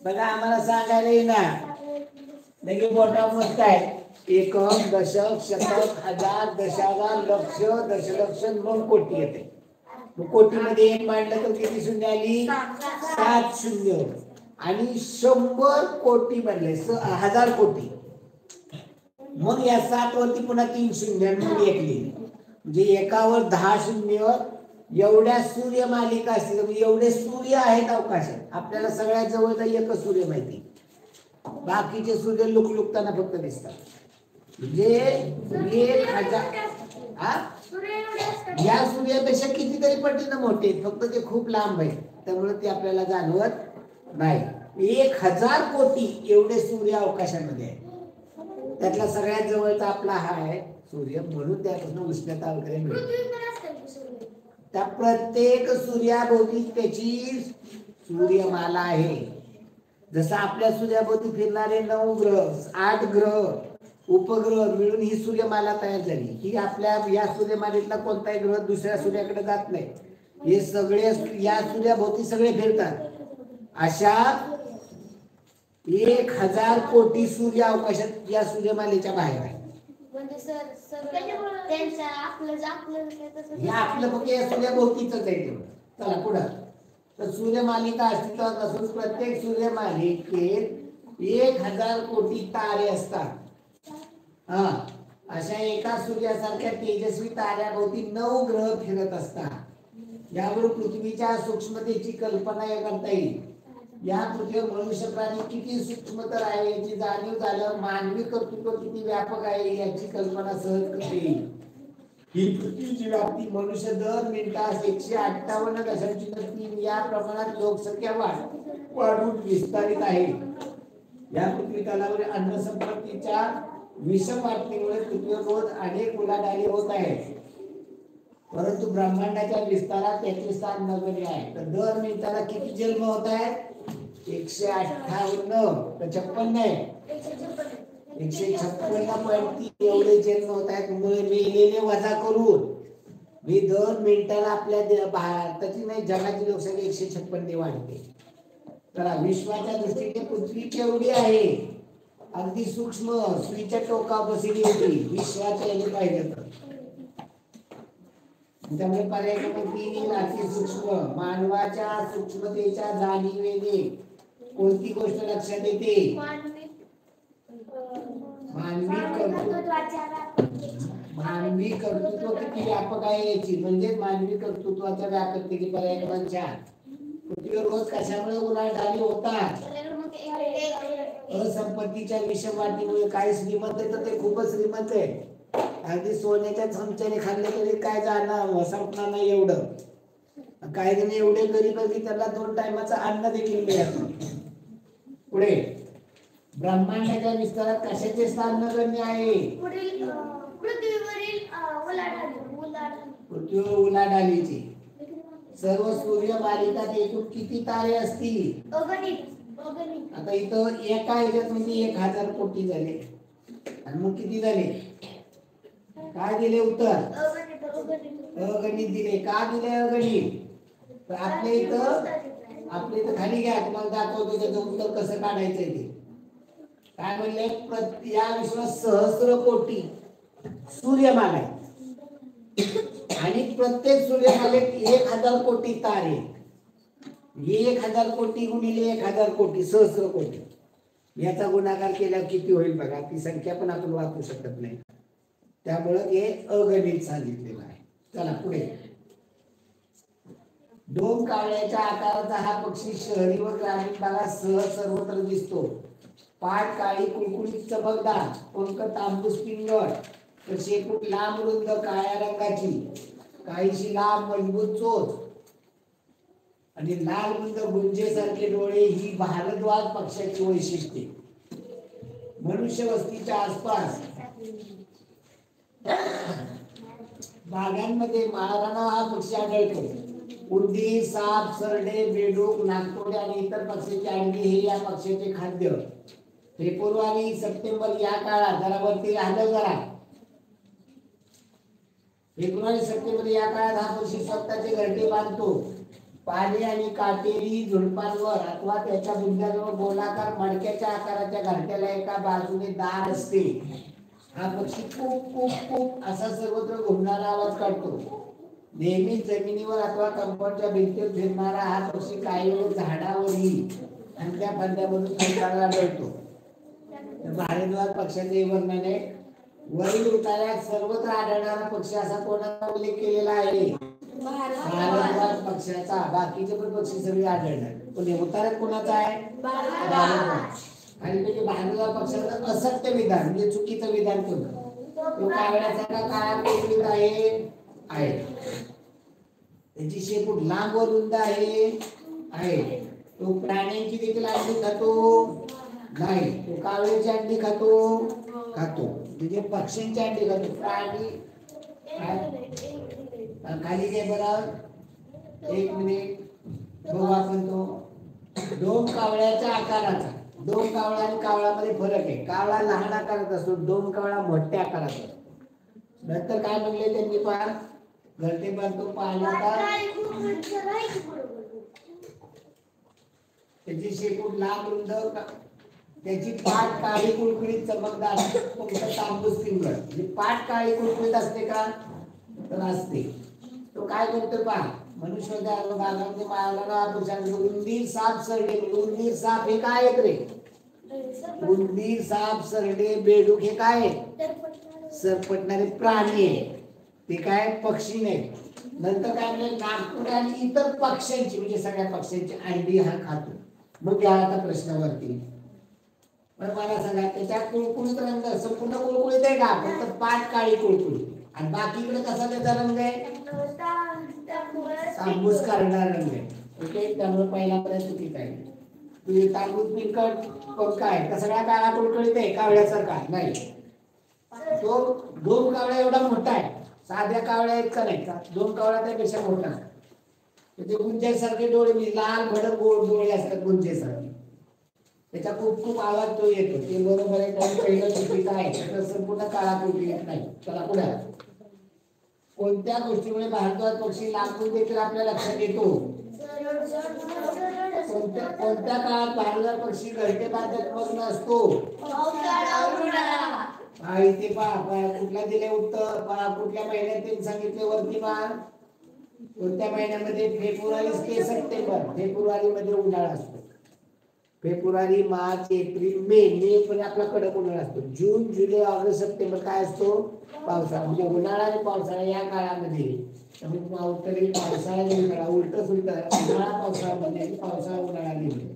[SPEAKER 1] बघा आम्हाला सांगायला येणार लगे मोठा मस्त आहे. एकक, दशक, शतक, हजार, दशहजार, लक्ष, दशलक्ष, मग कोटी येते. मग कोटीमध्ये 1 मांडलं तर किती शून्य आली? 7 शून्य. आणि 100 कोटी बनले 1000 कोटी. मग या 7 वरती पुन्हा 3 शून्य मग 1 लिहिली. म्हणजे एकावर 10 शून्य. एवढ्या सूर्य मालिका असतील, म्हणजे एवढे सूर्य आहेत अवकाशात. आपल्याला सगळ्यात जवळचा एकच सूर्य माहिती, बाकीचे सूर्य लुकलुकताना फक्त दिसतात. म्हणजे 1000 या सूर्यापेक्षा कितीतरी पटीनं मोठे, फक्त ते खूप लांब आहे त्यामुळे ते आपल्याला जाणवत नाही. 1000 कोटी एवढे सूर्य अवकाशामध्ये आहे. त्यातला सगळ्यात जवळचा आपला हा आहे सूर्य, म्हणून त्यापासून उष्णता वगैरे मिळते. त्या प्रत्येक सूर्याभोवती त्याची सूर्यमाला आहे. जसं आपल्या सूर्याभोवती फिरणारे 9 ग्रह, 8 ग्रह, उपग्रह मिळून ही सूर्यमाला तयार झाली. ही आपल्या या सूर्यमालेतला कोणताही ग्रह दुसऱ्या सूर्याकडे जात नाही. हे सगळे या सूर्याभोवती सगळे फिरतात. अशा 1000 कोटी सूर्य अवकाशात या सूर्यमालेच्या बाहेर आहे. हे आपलं फक्त या सूर्याभोवतीच आहे तेवढं. चला पुढं. तर सूर्यमालिका अस्तित्वात नसून प्रत्येक सूर्यमालिकेत 1000 कोटी तारे असतात. अशा एका सूर्यासारख्या तेजस्वी ताऱ्याभोवती 9 ग्रह फिरत असतात. यावरून पृथ्वीच्या सूक्ष्मतेची कल्पना करता येईल. या पृथ्वीवर मनुष्य प्राणी किती सूक्ष्मतर आहे याची जाणीव झाल्यावर मानवी कर्तृत्व किती व्यापक आहे याची कल्पना सहज करता येईल. ही पृथ्वीची व्याप्ती मनुष्य दर मिनिटास 158.3 या प्रमाणात लोकसंख्या वाढून विस्तारित आहे. या पृथ्वी तलावरील अन्न संपत्तीच्या विषम वाटणीमुळे पृथ्वीवर रोज अनेक उलाढाली होत आहेत. परंतु ब्रह्मांडाच्या विस्तारात त्याचे स्थान नगण्य आहे. तर दर मिनिटाला किती जन्म होत आहेत? 158 तर 56 नाही, 156.3 एवढे जन्म होत आहेत. मेलेले वजा करून मी दर मिनिटाला आपल्या भारताची नाही जगाची लोकसंख्या 156 वाढते. तर विश्वाच्या दृष्टीने पृथ्वी केवढी आहे? अगदी सूक्ष्म सुईच्या टोका बसली होती विश्वाच्या याने पाहिजे तर. त्यामुळे पर्याय क्रमांक 3 अति सूक्ष्म. मानवाच्या सूक्ष्मतेच्या जाणीवेने कोणती गोष्ट लक्षात येते? मानवी कर्तृत्व किती व्यापक आहे याची, म्हणजे मानवी कर्तृत्वाच्या व्यापकतेची. पर्याय क्रमांक 4. पृथ्वीवर रोज कशामुळे उलाढाली होतात? असंपत्तीच्या विषम वाटणीमुळे. काही श्रीमंत आहे तर ते खूपच श्रीमंत आहे, अगदी सोन्याच्या चमच्याने खाल्ले तरी काय जाणार संपणार नाही एवढं. काही जण एवढे गरीब आहे की त्याला 2 टायमाचं अन्न देखील मिळत नाही. पुढे ब्रह्मांडाच्या विस्तारात कशाचे स्थान नगण्य आहे? पृथ्वीवर उलाढालीची. सर्व सूर्य मालिकात एकूण किती तारे असतील? आता इथं एका ह्याच्यात म्हणजे 1000 कोटी झाले. आणि मग किती झाले? काय दिले उत्तर? अगणित दिले. का दिले अगणित? तर आपल्या इथं खाली घ्या, तुम्हाला दाखवतो त्याचं उत्तर कसं काढायचंय ते. काय म्हणले? या विश्वात सहस्र कोटी सूर्यमाला आहे आणि प्रत्येक सूर्यमालेत 1000 कोटी तारे. 1000 कोटी गुणिले 1000 कोटी सहस्र कोटी, याचा गुणाकार केल्यावर किती होईल बघा. ती संख्या पण आपण वापरू शकत नाही, त्यामुळे हे अगणित सांगितलेलं आहे. चला पुढे. डोम कावळ्याच्या आकाराचा हा पक्षी शहरी व ग्रामीण भागात सहज सर्वत्र दिसतो. पाठ काळी कुळकुळीत चमकदार, पंख तांबूस पिंगळ, तर शेपूट लांब रुंद काळ्या रंगाची, काहीशी लांब मजबूत चोच आणि लाल रुंद गुंजेसारखे डोळे ही भारद्वाज पक्षाची वैशिष्ट्ये. मनुष्य वस्तीच्या आसपास बागांमध्ये माळराना हा पक्षी आढळतो. उंदीर, साप, सरडे, बेडूक, नागतोडे आणि इतर पक्ष्याची अंडी हे या पक्षाचे खाद्य. फेब्रुवारी सप्टेंबर या काळात जरा वरती राहिलं जरा फेब्रुवारी सप्टेंबर या काळात हा पक्षी स्वतःचे घरटे बांधतो. पाने आणि काटेरी झुडपांवर अथवा त्याच्या बुंद्याजवळ गोलाकार मडक्याच्या आकाराच्या घरट्याला एका बाजूने दार असते. हा पक्षी खूप खूप खूप असा सर्वत्र घुमणारा आवाज काढतो. नेहमी जमिनीवर अथवा कंपाऊंडच्या भिंतीवर फिरणारा हा पक्षी काही वेळ झाडावरही आणि त्या फांद्यामधून फिरताना आढळतो. भारद्वाज पक्षाचे वर्णन आहे. वरील उतार्यात सर्वत्र आढळणारा पक्षी असा कोणाचा उल्लेख केलेला आहे? भारद्वाज पक्षाचा. बाकीचे पण पक्षी सगळे आढळणार, पण उतार्यात कोणाचा आहे? भारद्वाज. आणि म्हणजे भारद्वाज पक्षाचं असत्य विधान म्हणजे चुकीचं विधान कोणतं? तो कावळ्यासारखा काळा कोळीत आहे. त्याची शेपूट लांब व रुंद आहे. तो प्राण्यांची देखील अंडी खातो नाही. तो कावळ्याची अंडी खातो म्हणजे पक्ष्यांची अंडी खातो. प्राणी खाली काय बरं, एक मिनिट बघू आपण. तो दोन कावळ्याच्या आकाराचा. दोन कावळा आणि कावळामध्ये फरक आहे. कावळा लहान आकारात असतो, दोन कावळा मोठ्या आकारात असतो. नंतर काय म्हणले त्यांनी? पार घरटे बांधतो पाण्याचा. त्याची शेपूट लांब रुंद, त्याची पाठ काळी कुळकुळीत चमकदार, पंख तांबूस पिंगळ. म्हणजे पाठ काळी कुळकुळीत असते का? तर असते. तो काय करतो पहा, मनुष्याच्या भागामध्ये माळाला उंदीर, साप, सरडे. उंदीर, साप हे काय आहेत रे? उंदीर, साप, सरडे, बेडूक हे काय? सरपटणारे प्राणी आहे. ते काय? पक्षी नाही. नंतर काय म्हणजे नागपूर आणि इतर पक्ष्यांची म्हणजे सगळ्या पक्ष्यांची अंडी हा खातो. मग या आता प्रश्नावरती पण मला सांगा, त्याच्या कुळकुळीत रंग संपूर्ण कुळकुळीत आहे का? फक्त पाठ काळी कुळकुळीत आणि बाकीकडे कसा त्याचा रंग आहे? तांबूस करणारा रंग आहे. ओके, त्यामुळे पहिला प्रश्न चुकीचा आहे. तुझे तांबूस पिंकट पंख आहे का सगळा काळा कुळकुळीत आहे? कावळ्यासारखा नाही. तो दोन कावळ्या एवढा मोठा आहे. साध्या कावळ्या आहेत का नाही का? दोन कावळ्या त्यापेक्षा मोठा. त्याचे गुंजेसारखे डोळे, मी लाल भडक गोड डोळे असतात गुंजेसारखे. त्याचा खूप खूप आवाज तो येतो. ते बरोबर आहे. त्यामुळे पहिलं चुकीचं आहे. त्याचा संपूर्ण काळा कुळकुळीत नाही. चला पुढे. कोणत्या गोष्टीमुळे भारद्वाज पक्षी लांबून देखील आपल्या लक्षात येतो? कोणत्या काळात भारद्वाज पक्षी घरटे बांधत मग्न असतो? इथे पहा कुठला दिले उत्तर. पहा कुठल्या महिन्यात त्यांनी सांगितले वरती पहा. कोणत्या महिन्यामध्ये? फेब्रुवारी ते सप्टेंबर. फेब्रुवारी मध्ये उन्हाळा असतो. फेब्रुवारी, मार्च, एप्रिल, मे पण आपला कडक उन्हाळा असतो. जून, जुलै, ऑगस्ट, सप्टेंबर काय असतो? पावसाळा. म्हणजे उन्हाळा आणि पावसाळा या काळामध्ये तरी पावसाळा उन्हाळा उलट उन्हाळा पावसाळ्यामध्ये पावसाळा उन्हाळा लिहिले.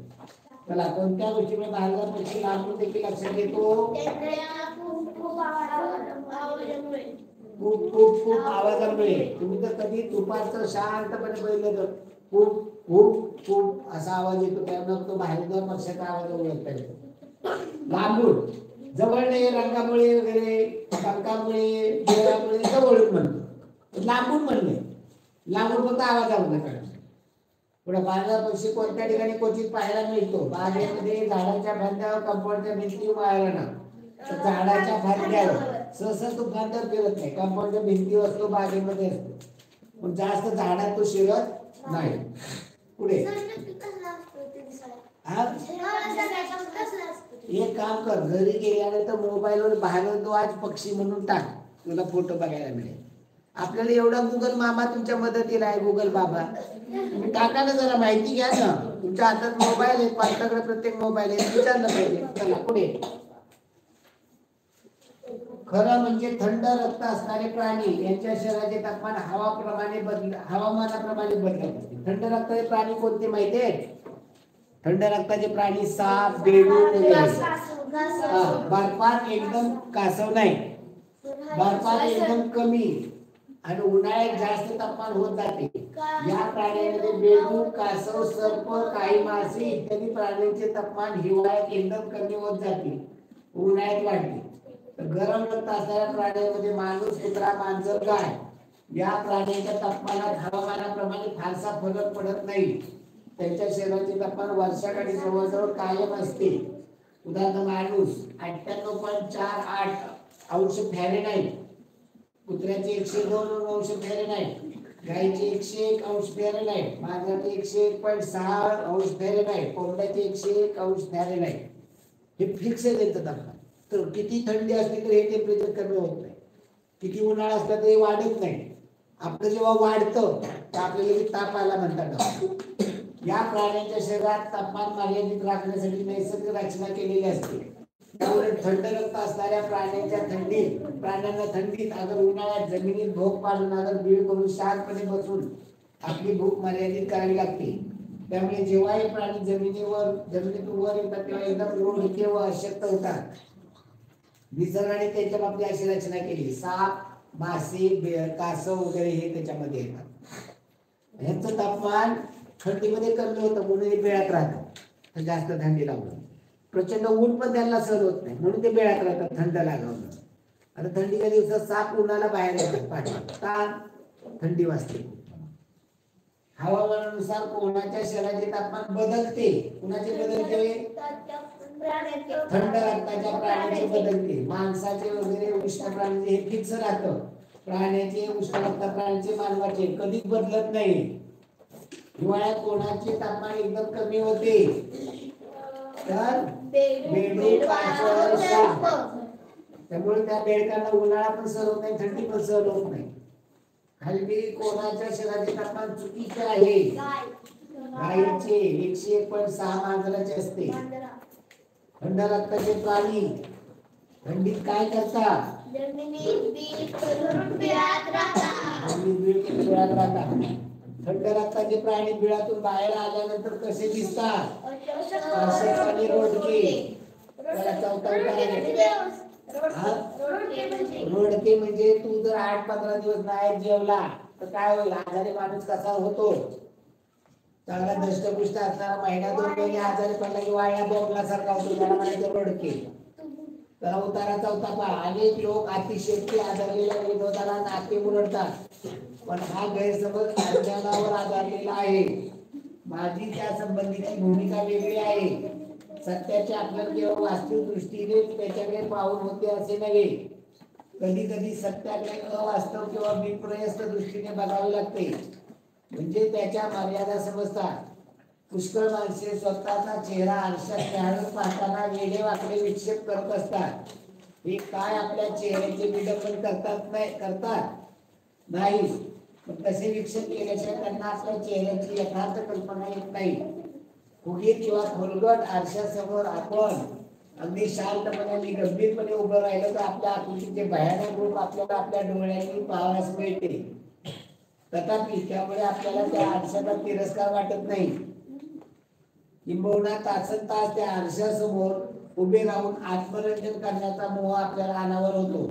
[SPEAKER 1] चला, कोणत्या गोष्टीमुळे भारद्वाज पक्षी लांबून देखील लक्षात येतो? खूप खूप खूप आवाजामुळे. तुम्ही जर कधी दुपारचं शांतपणे बघितलं तर खूप खूप खूप असा आवाज येतो. त्यामुळे तो भारद्वाज पक्षाचा आवाज ओळखता येतो. लांबून, जवळ नाही. रंगामुळे वगैरे, पंखामुळे, डोळ्यामुळे जवळून म्हणतो. लांबून म्हणले. लांबून फक्त आवाजामध्ये काढतो. पुढे भारद्वाज पक्षी कोणत्या ठिकाणी क्वचित पाहायला मिळतो? बागेमध्ये, झाडाच्या फांद्यावर, कंपाऊंडच्या भिंतीवर, माळरानात. झाडाच्या फांद्यावर सहसा तो फांद्यावर फिरत नाही. कंपाऊंडच्या भिंतीवर असतो, बागेमध्ये असतो. पण जास्त झाडात तो शिरत नाही. पुढे एक काम कर, घरी गेल्यानंतर मोबाईलवर भारद्वाज पक्षी म्हणून टाक, तुला फोटो बघायला मिळेल. आपल्याला एवढा गुगल मामा तुमच्या मदतीला आहे. गुगल बाबा तुम्ही टाका ना, जरा माहिती घ्या ना. तुमच्या हातात मोबाईल आहे, पालकाकडे प्रत्येक मोबाईल आहे, विचारलं पाहिजे. चला पुढे. खरं म्हणजे थंड रक्त असणारे प्राणी यांच्या शरीराचे तापमान हवामानाप्रमाणे बदलत असते. थंड रक्ताचे प्राणी कोणते माहिती आहेत? थंड रक्ताचे प्राणी साप, बेडूक, बर्फात एकदम कासव नाही, बर्फात एकदम कमी आणि उन्हाळ्यात जास्त तापमान होत जाते. या प्राण्यांमध्ये बेडूक, कासव, सर्प, काही मासे इत्यादी प्राण्यांचे तापमान हिवाळ्यात एकदम कमी होत जाते, उन्हाळ्यात वाढते. तर गरम रक्त असणाऱ्या प्राण्यांमध्ये माणूस, कुत्रा, मांजर, गाय या प्राण्यांच्या तापमानात हवामानाप्रमाणे फारसा फरक पडत नाही. त्यांच्या शरीराचे तापमान वर्षाकाठी जवळजवळ कायम असते. उदाहरण माणूस 98.48 अंश फॅरेनहाइट, कुत्र्याचे 102 अंश फॅरेनहाइट, गायीचे 101 अंश फॅरेनहाइट, मांजराचे 101.6 अंश फॅरेनहाइट, कोंबड्याचे 101 अंश फॅरेनहाइट. हे फिक्स आहे त्यांचं तापमान. तर किती थंडी असली तर हे टेम्परेचर कमी होत नाही, किती उन्हाळा असला तरी वाढत नाही. आपलं जेव्हा वाढतं तर आपल्याला ताप आला म्हणतात. या प्राण्यांच्या शरीरात तापमान मर्यादित राखण्यासाठी नैसर्गिक रचना केलेली असते. त्यामुळे थंड रक्त असणाऱ्या प्राण्यांना थंडीत अगर उन्हाळ्यात जमिनीत भोक पाडून अगर बीळ करून शांतपणे बसून आपली भूक मर्यादित करावी लागते. त्यामुळे जेव्हा हे प्राणी जमिनीतून वर येतात तेव्हा एकदम लोळके व अशक्त होतात. निसर्गाने त्यांच्या बाबतीत अशी रचना केली. साप, मासे, कासव वगैरे हे त्याच्यामध्ये येतात. ह्यांचं तापमान थंडीमध्ये कमी होतं म्हणून हे बेळात राहतात जास्त थंडी लागून. प्रचंड ऊन पण त्यांना सहन होत नाही म्हणून ते बेळात राहतात थंड लागून. आता थंडीच्या दिवसात साप उन्हाला बाहेर येतात पाण्यात का? थंडी वाजते. हवामानानुसार कोणाच्या शरीराचे तापमान बदलते. कुणाचे बदलते? थंड रक्ताच्या प्राण्याचे बदलते. माणसाचे वगैरे उष्ण प्राण्याचे हे फिक्स राहतं. प्राण्याचे उष्ण रक्त प्राण्याचे मानवाचे कधीच बदलत नाही. हिवाळ्यात कोणाचे तापमान एकदम कमी होते तर बेडूक, कासव, साप. त्यामुळे त्या बेडकांना उन्हाळा पण सहन होत नाही, थंडी पण सहन होत नाही. हल्ली कोणाच्या शरीराचे तापमान चुकीचे आहे? गायीचे 101.6 मांजराचे असते. थंड रक्ताचे प्राणी थंडीत काय करतात? जमिनीत बिळात राहतात. थंड रक्ताचे प्राणी बिळातून बाहेर आल्यानंतर कसे दिसतात? असे आणि रोडके. रोडके म्हणजे तू जर 8-15 दिवस नाही जेवला तर काय होईल? आजारी माणूस कसा होतो? चांगला दष्टपुष्ट असणारा महिना 2 महिने आजारी पडला की वाया बोंबल्यासारखा होतो, त्याला म्हणायचं रोडके. तर उताराचा उतापा. अनेक लोक अतिशयोक्ती आधारलेल्या विनोदाला नाते उलटतात, पण हा गैरसमज अज्ञानावर आधारलेला आहे. माझी त्या संबंधीची भूमिका वेगळी आहे. सत्याचे आकलन केवळ वास्तविक दृष्टीने त्याच्याकडे पाहून होते असे नव्हे. कधी कधी सत्याकडे अवास्तव किंवा विप्रयस्त दृष्टीने बघावे लागते, म्हणजे त्याच्या मर्यादा समजतात. पुष्कळ माणसे स्वतःचा चेहरा आरशात न्याहाळून पाहताना वेडे वाकडे विक्षेप करत असतात. हे काय आपल्या चेहऱ्याचे विडंबन करतात नाही, पण तसे विक्षेप केल्याशिवाय त्यांना आपल्या चेहऱ्याची यथार्थ कल्पना येत नाही. फुगीर किंवा खोलगट आरशासमोर आपण अगदी शांतपणे आणि गंभीरपणे उभं राहिलं तर आपल्या आकृतीचे भयानक रूप आपल्याला आपल्या डोळ्यांनी पाहावयास मिळते. तथापि त्यामुळे आपल्याला त्या आरशाचा तिरस्कार वाटत नाही. किंबहुना तासनतास त्या आरशासमोर उभे राहून आत्मरंजन करण्याचा मोह आपल्याला अनावर होतो.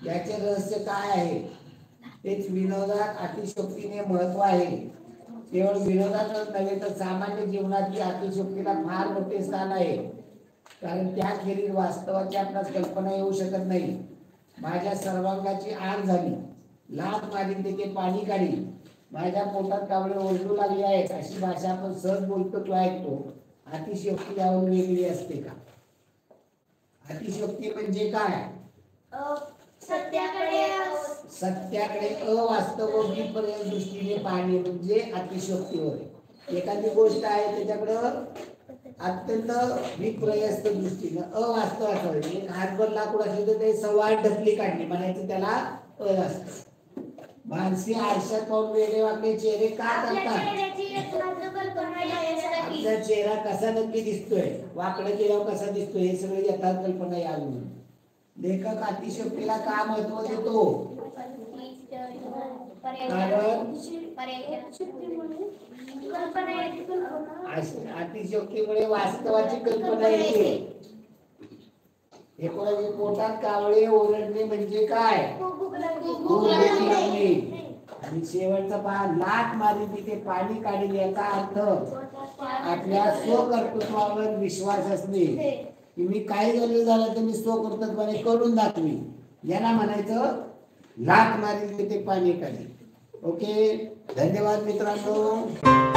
[SPEAKER 1] याचे रहस्य काय आहे? तेच विनोदात अतिशयोक्तीने महत्व आहे. केवळ विनोदातच नव्हे तर सामान्य जीवनातील अतिशयोक्तीला फार मोठे स्थान आहे, कारण त्याखेरीज वास्तवाची आपणास कल्पना येऊ शकत नाही. माझ्या सर्वांगाची आग झाली, लाथ मारीन तेथे पाणी काढी, माझ्या पोटात कावळे ओरडू लागले आहेत, अशी भाषा आपण सहज बोलतो किंवा ऐकतो. अतिशयोक्ती यावरून वेगळी असते का? अतिशयोक्ती म्हणजे काय? सत्याकडे अवास्तव विपर्यय दृष्टीने पाहणे म्हणजे अतिशयोक्ती होय. एखादी गोष्ट आहे त्याच्याकडं अत्यंत विप्रयस्त दृष्टीने अवास्तव असावे. एक हातभर लाकूड असले तर ते 8.25 ढकली काढली म्हणायचं, त्याला अवास्तव. माणसे आरशात पाहून वेडे वाकडे चेहरे का करतात? आपला चेहरा कसा नक्की दिसतोय, वाकडं केल्यावर कसा दिसतोय, हे सगळे यथार्थ कल्पना यावी म्हणून. लेखक अतिशयोक्तीला का महत्व देतो? कारण अतिशयोक्तीमुळे वास्तवाची कल्पना येते. एकोणाची पोटात कावळे ओरडणे म्हणजे काय?
[SPEAKER 2] भूक
[SPEAKER 1] भूक लागणे. आणि शेवटचा पहा, लाट मारी तिथे पाणी काढेल याचा अर्थ आपल्या स्वकर्तृत्वावर विश्वास असणे, की मी काही झालं तर मी स्वकर्तृत्वाने करून दाखवी, याला म्हणायचं लाट मारी तिथे पाणी काढेल. ओके, धन्यवाद मित्रांनो.